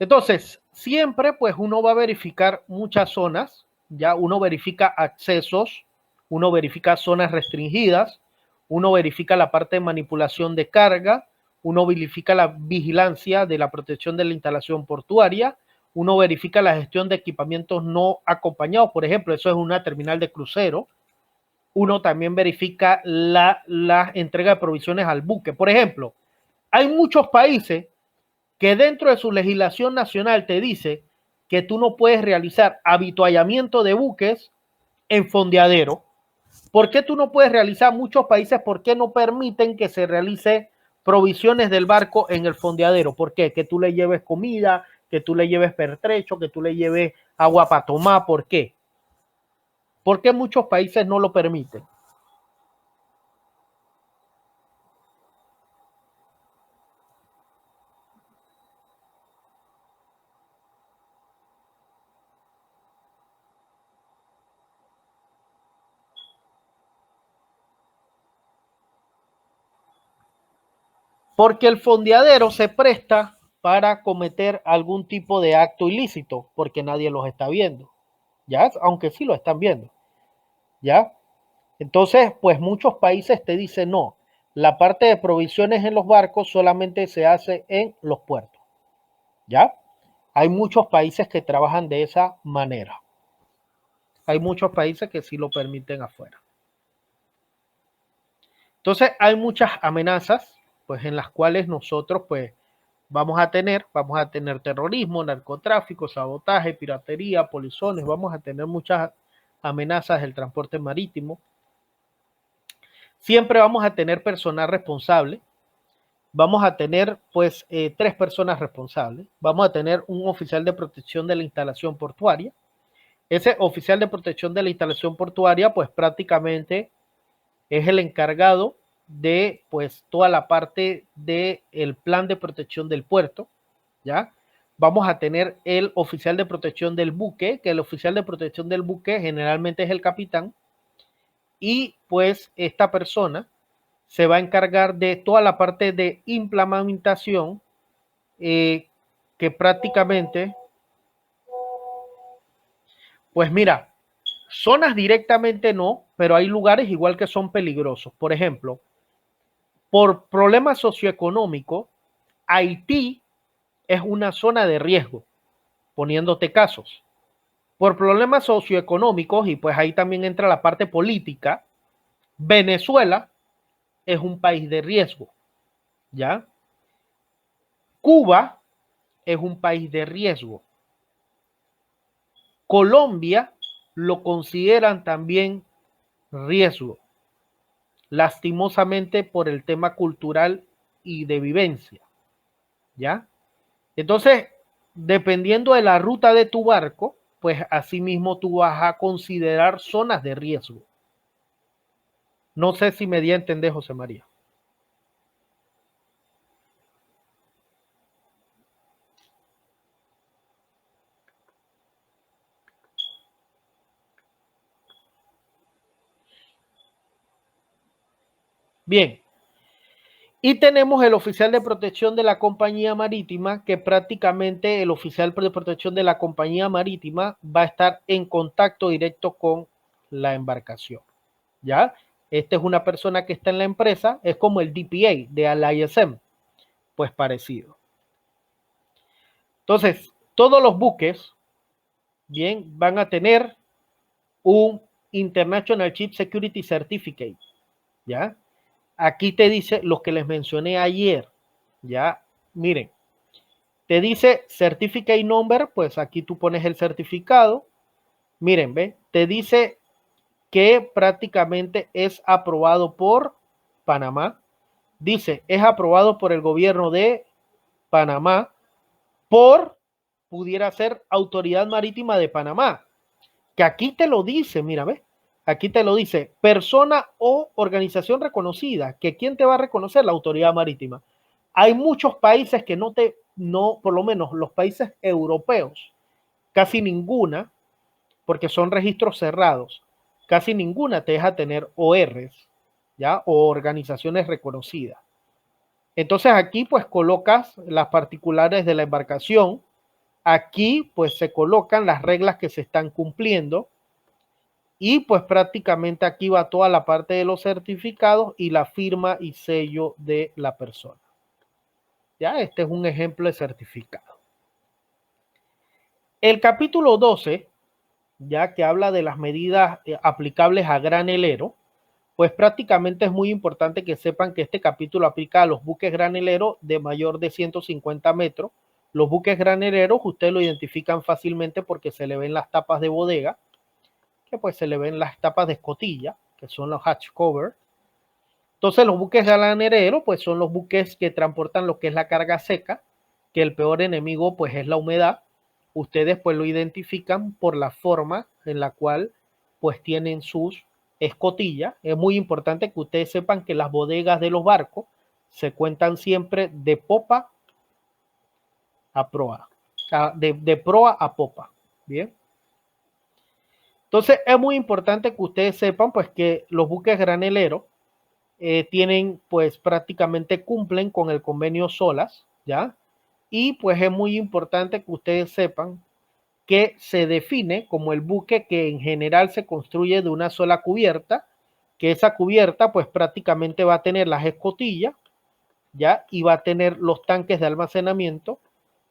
Entonces, siempre pues uno va a verificar muchas zonas, ya uno verifica accesos, uno verifica zonas restringidas, uno verifica la parte de manipulación de carga, uno verifica la vigilancia de la protección de la instalación portuaria, uno verifica la gestión de equipamientos no acompañados, por ejemplo, eso es una terminal de crucero, uno también verifica la entrega de provisiones al buque. Por ejemplo, hay muchos países que dentro de su legislación nacional te dice que tú no puedes realizar avituallamiento de buques en fondeadero. ¿Por qué tú no puedes realizar? Muchos países, ¿por qué no permiten que se realice provisiones del barco en el fondeadero? ¿Por qué? Que tú le lleves comida, que tú le lleves pertrecho, que tú le lleves agua para tomar. ¿Por qué? ¿Por qué muchos países no lo permiten? Porque el fondeadero se presta para cometer algún tipo de acto ilícito, porque nadie los está viendo, ¿ya? Aunque sí lo están viendo, ¿ya? Entonces, pues muchos países te dicen no, la parte de provisiones en los barcos solamente se hace en los puertos, ¿ya? Hay muchos países que trabajan de esa manera. Hay muchos países que sí lo permiten afuera. Entonces, hay muchas amenazas, pues en las cuales nosotros, pues, vamos a tener terrorismo, narcotráfico, sabotaje, piratería, polizones, vamos a tener muchas amenazas del transporte marítimo. Siempre vamos a tener personal responsable, vamos a tener pues 3 personas responsables, vamos a tener un oficial de protección de la instalación portuaria. Ese oficial de protección de la instalación portuaria pues prácticamente es el encargado de pues toda la parte del plan de protección del puerto, ¿ya? vamos a tener el oficial de protección del buque, que el oficial de protección del buque generalmente es el capitán, y pues esta persona se va a encargar de toda la parte de implementación, que prácticamente, pues mira, zonas directamente no, pero hay lugares igual que son peligrosos. Por ejemplo, por problemas socioeconómicos, Haití es una zona de riesgo, poniéndote casos. Por problemas socioeconómicos, y pues ahí también entra la parte política, Venezuela es un país de riesgo, ¿ya? Cuba es un país de riesgo. Colombia lo consideran también riesgo, lastimosamente por el tema cultural y de vivencia, ¿ya? Entonces, dependiendo de la ruta de tu barco, pues asimismo tú vas a considerar zonas de riesgo. No sé si me di a entender, José María. Bien, y tenemos el oficial de protección de la compañía marítima, que prácticamente el oficial de protección de la compañía marítima va a estar en contacto directo con la embarcación, ¿ya? Esta es una persona que está en la empresa, es como el DPA de la ISM, pues parecido. Entonces, todos los buques, bien, van a tener un International Ship Security Certificate, ¿ya? Aquí te dice lo que les mencioné ayer, ¿ya? Miren, te dice Certificate Number, pues aquí tú pones el certificado. Miren, ve, te dice que prácticamente es aprobado por Panamá. Dice, es aprobado por el gobierno de Panamá por, pudiera ser, Autoridad Marítima de Panamá. Que aquí te lo dice, mira, ve. Aquí te lo dice, persona o organización reconocida. ¿Que quién te va a reconocer? La autoridad marítima. Hay muchos países que no, por lo menos los países europeos, casi ninguna, porque son registros cerrados, casi ninguna te deja tener ORs, ¿ya? O organizaciones reconocidas. Entonces aquí pues colocas las particulares de la embarcación. Aquí pues se colocan las reglas que se están cumpliendo. Y pues prácticamente aquí va toda la parte de los certificados y la firma y sello de la persona. Ya, este es un ejemplo de certificado. El capítulo 12, ya que habla de las medidas aplicables a granelero, pues prácticamente es muy importante que sepan que este capítulo aplica a los buques graneleros de mayor de 150 metros. Los buques graneleros ustedes lo identifican fácilmente porque se le ven las tapas de bodega, que pues se le ven las tapas de escotilla, que son los hatch cover. Entonces los buques granereros pues son los buques que transportan lo que es la carga seca, que el peor enemigo pues es la humedad. Ustedes pues lo identifican por la forma en la cual pues tienen sus escotillas. Es muy importante que ustedes sepan que las bodegas de los barcos se cuentan siempre de popa a proa, de proa a popa. Bien. Entonces es muy importante que ustedes sepan pues que los buques graneleros tienen pues prácticamente cumplen con el convenio SOLAS, ¿ya? Y pues es muy importante que ustedes sepan que se define como el buque que en general se construye de una sola cubierta, que esa cubierta pues prácticamente va a tener las escotillas, ¿ya? Y va a tener los tanques de almacenamiento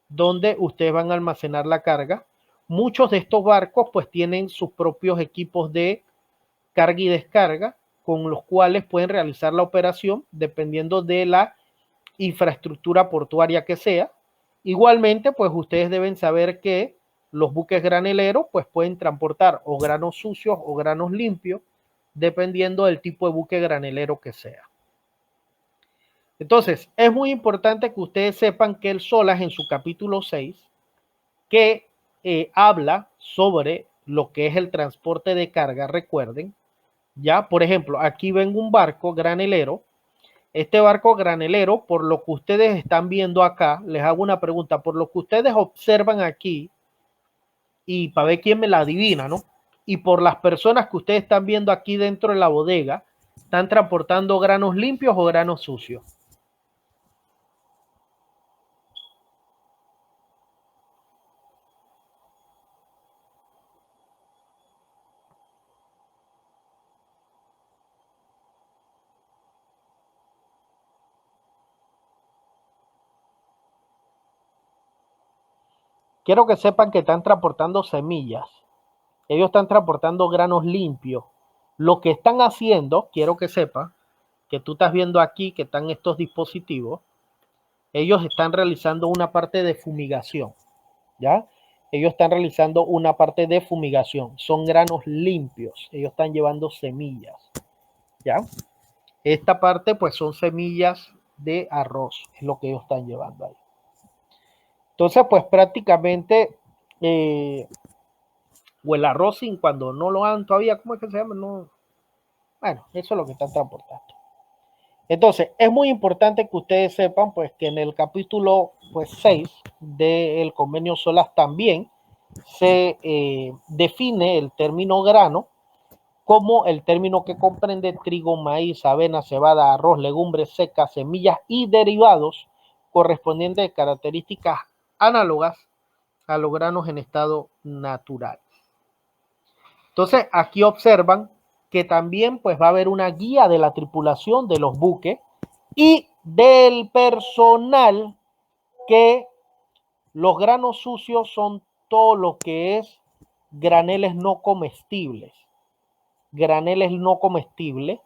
donde ustedes van a almacenar la carga. Muchos de estos barcos pues tienen sus propios equipos de carga y descarga con los cuales pueden realizar la operación dependiendo de la infraestructura portuaria que sea. Igualmente, pues ustedes deben saber que los buques graneleros pues pueden transportar o granos sucios o granos limpios dependiendo del tipo de buque granelero que sea. Entonces, es muy importante que ustedes sepan que el SOLAS en su capítulo 6, que habla sobre lo que es el transporte de carga, recuerden, ya, por ejemplo, aquí ven un barco granelero, Este barco granelero, por lo que ustedes están viendo acá, les hago una pregunta, por lo que ustedes observan aquí, y para ver quién me la adivina, ¿no? Y por las personas que ustedes están viendo aquí dentro de la bodega, ¿están transportando granos limpios o granos sucios? Quiero que sepan que están transportando semillas. Ellos están transportando granos limpios. Lo que están haciendo, quiero que sepan, que tú estás viendo aquí que están estos dispositivos, ellos están realizando una parte de fumigación, ¿ya? Ellos están realizando una parte de fumigación. Son granos limpios. Ellos están llevando semillas, ¿ya? Esta parte, pues, son semillas de arroz, es lo que ellos están llevando ahí. Entonces, pues, prácticamente, o el arroz sin cuando no lo han todavía, ¿cómo es que se llama? No, bueno, eso es lo que están transportando. Entonces, es muy importante que ustedes sepan, pues, que en el capítulo, pues, 6 del convenio SOLAS también se define el término grano como el término que comprende trigo, maíz, avena, cebada, arroz, legumbres secas, semillas y derivados correspondientes de características análogas a los granos en estado natural. Entonces, aquí observan que también pues va a haber una guía de la tripulación de los buques y del personal, que los granos sucios son todo lo que es graneles no comestibles. Graneles no comestibles,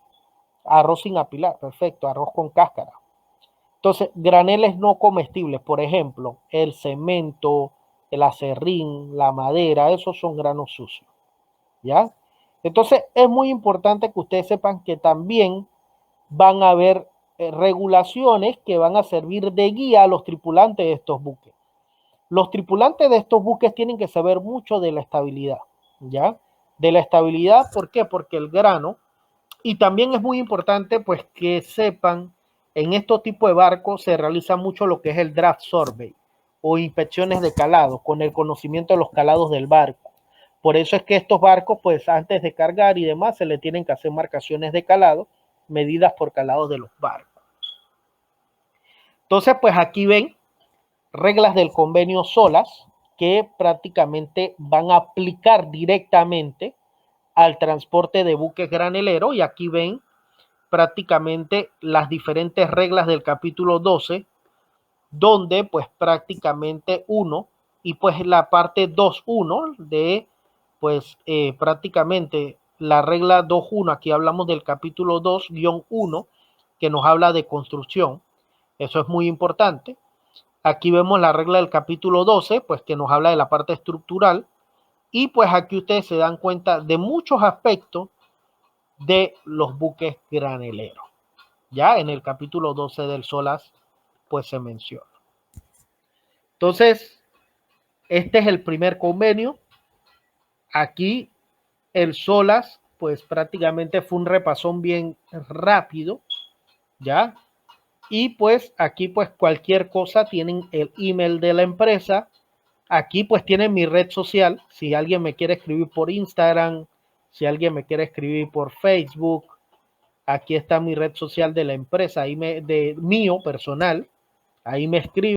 arroz sin apilar, perfecto, arroz con cáscara. Entonces, graneles no comestibles, por ejemplo, el cemento, el acerrín, la madera, esos son granos sucios, ¿ya? Entonces, es muy importante que ustedes sepan que también van a haber regulaciones que van a servir de guía a los tripulantes de estos buques. Los tripulantes de estos buques tienen que saber mucho de la estabilidad, ¿ya? De la estabilidad, ¿por qué? Porque el grano, y también es muy importante pues que sepan, en estos tipos de barcos se realiza mucho lo que es el draft survey o inspecciones de calado, con el conocimiento de los calados del barco. Por eso es que estos barcos, pues antes de cargar y demás, se le tienen que hacer marcaciones de calado, medidas por calados de los barcos. Entonces, pues aquí ven reglas del convenio SOLAS que prácticamente van a aplicar directamente al transporte de buques graneleros, y aquí ven prácticamente las diferentes reglas del capítulo 12, donde pues prácticamente uno, y pues la parte 2.1 de pues prácticamente la regla 2.1, aquí hablamos del capítulo 2-1, que nos habla de construcción, eso es muy importante. Aquí vemos la regla del capítulo 12, pues que nos habla de la parte estructural, y pues aquí ustedes se dan cuenta de muchos aspectos de los buques graneleros. Ya en el capítulo 12 del SOLAS, pues se menciona. Entonces, este es el primer convenio. Aquí el SOLAS, pues prácticamente fue un repasón bien rápido, ¿ya? Y pues aquí pues cualquier cosa tienen el email de la empresa. Aquí pues tienen mi red social. Si alguien me quiere escribir por Instagram, si alguien me quiere escribir por Facebook, aquí está mi red social de la empresa, ahí de mío personal, ahí me escribe.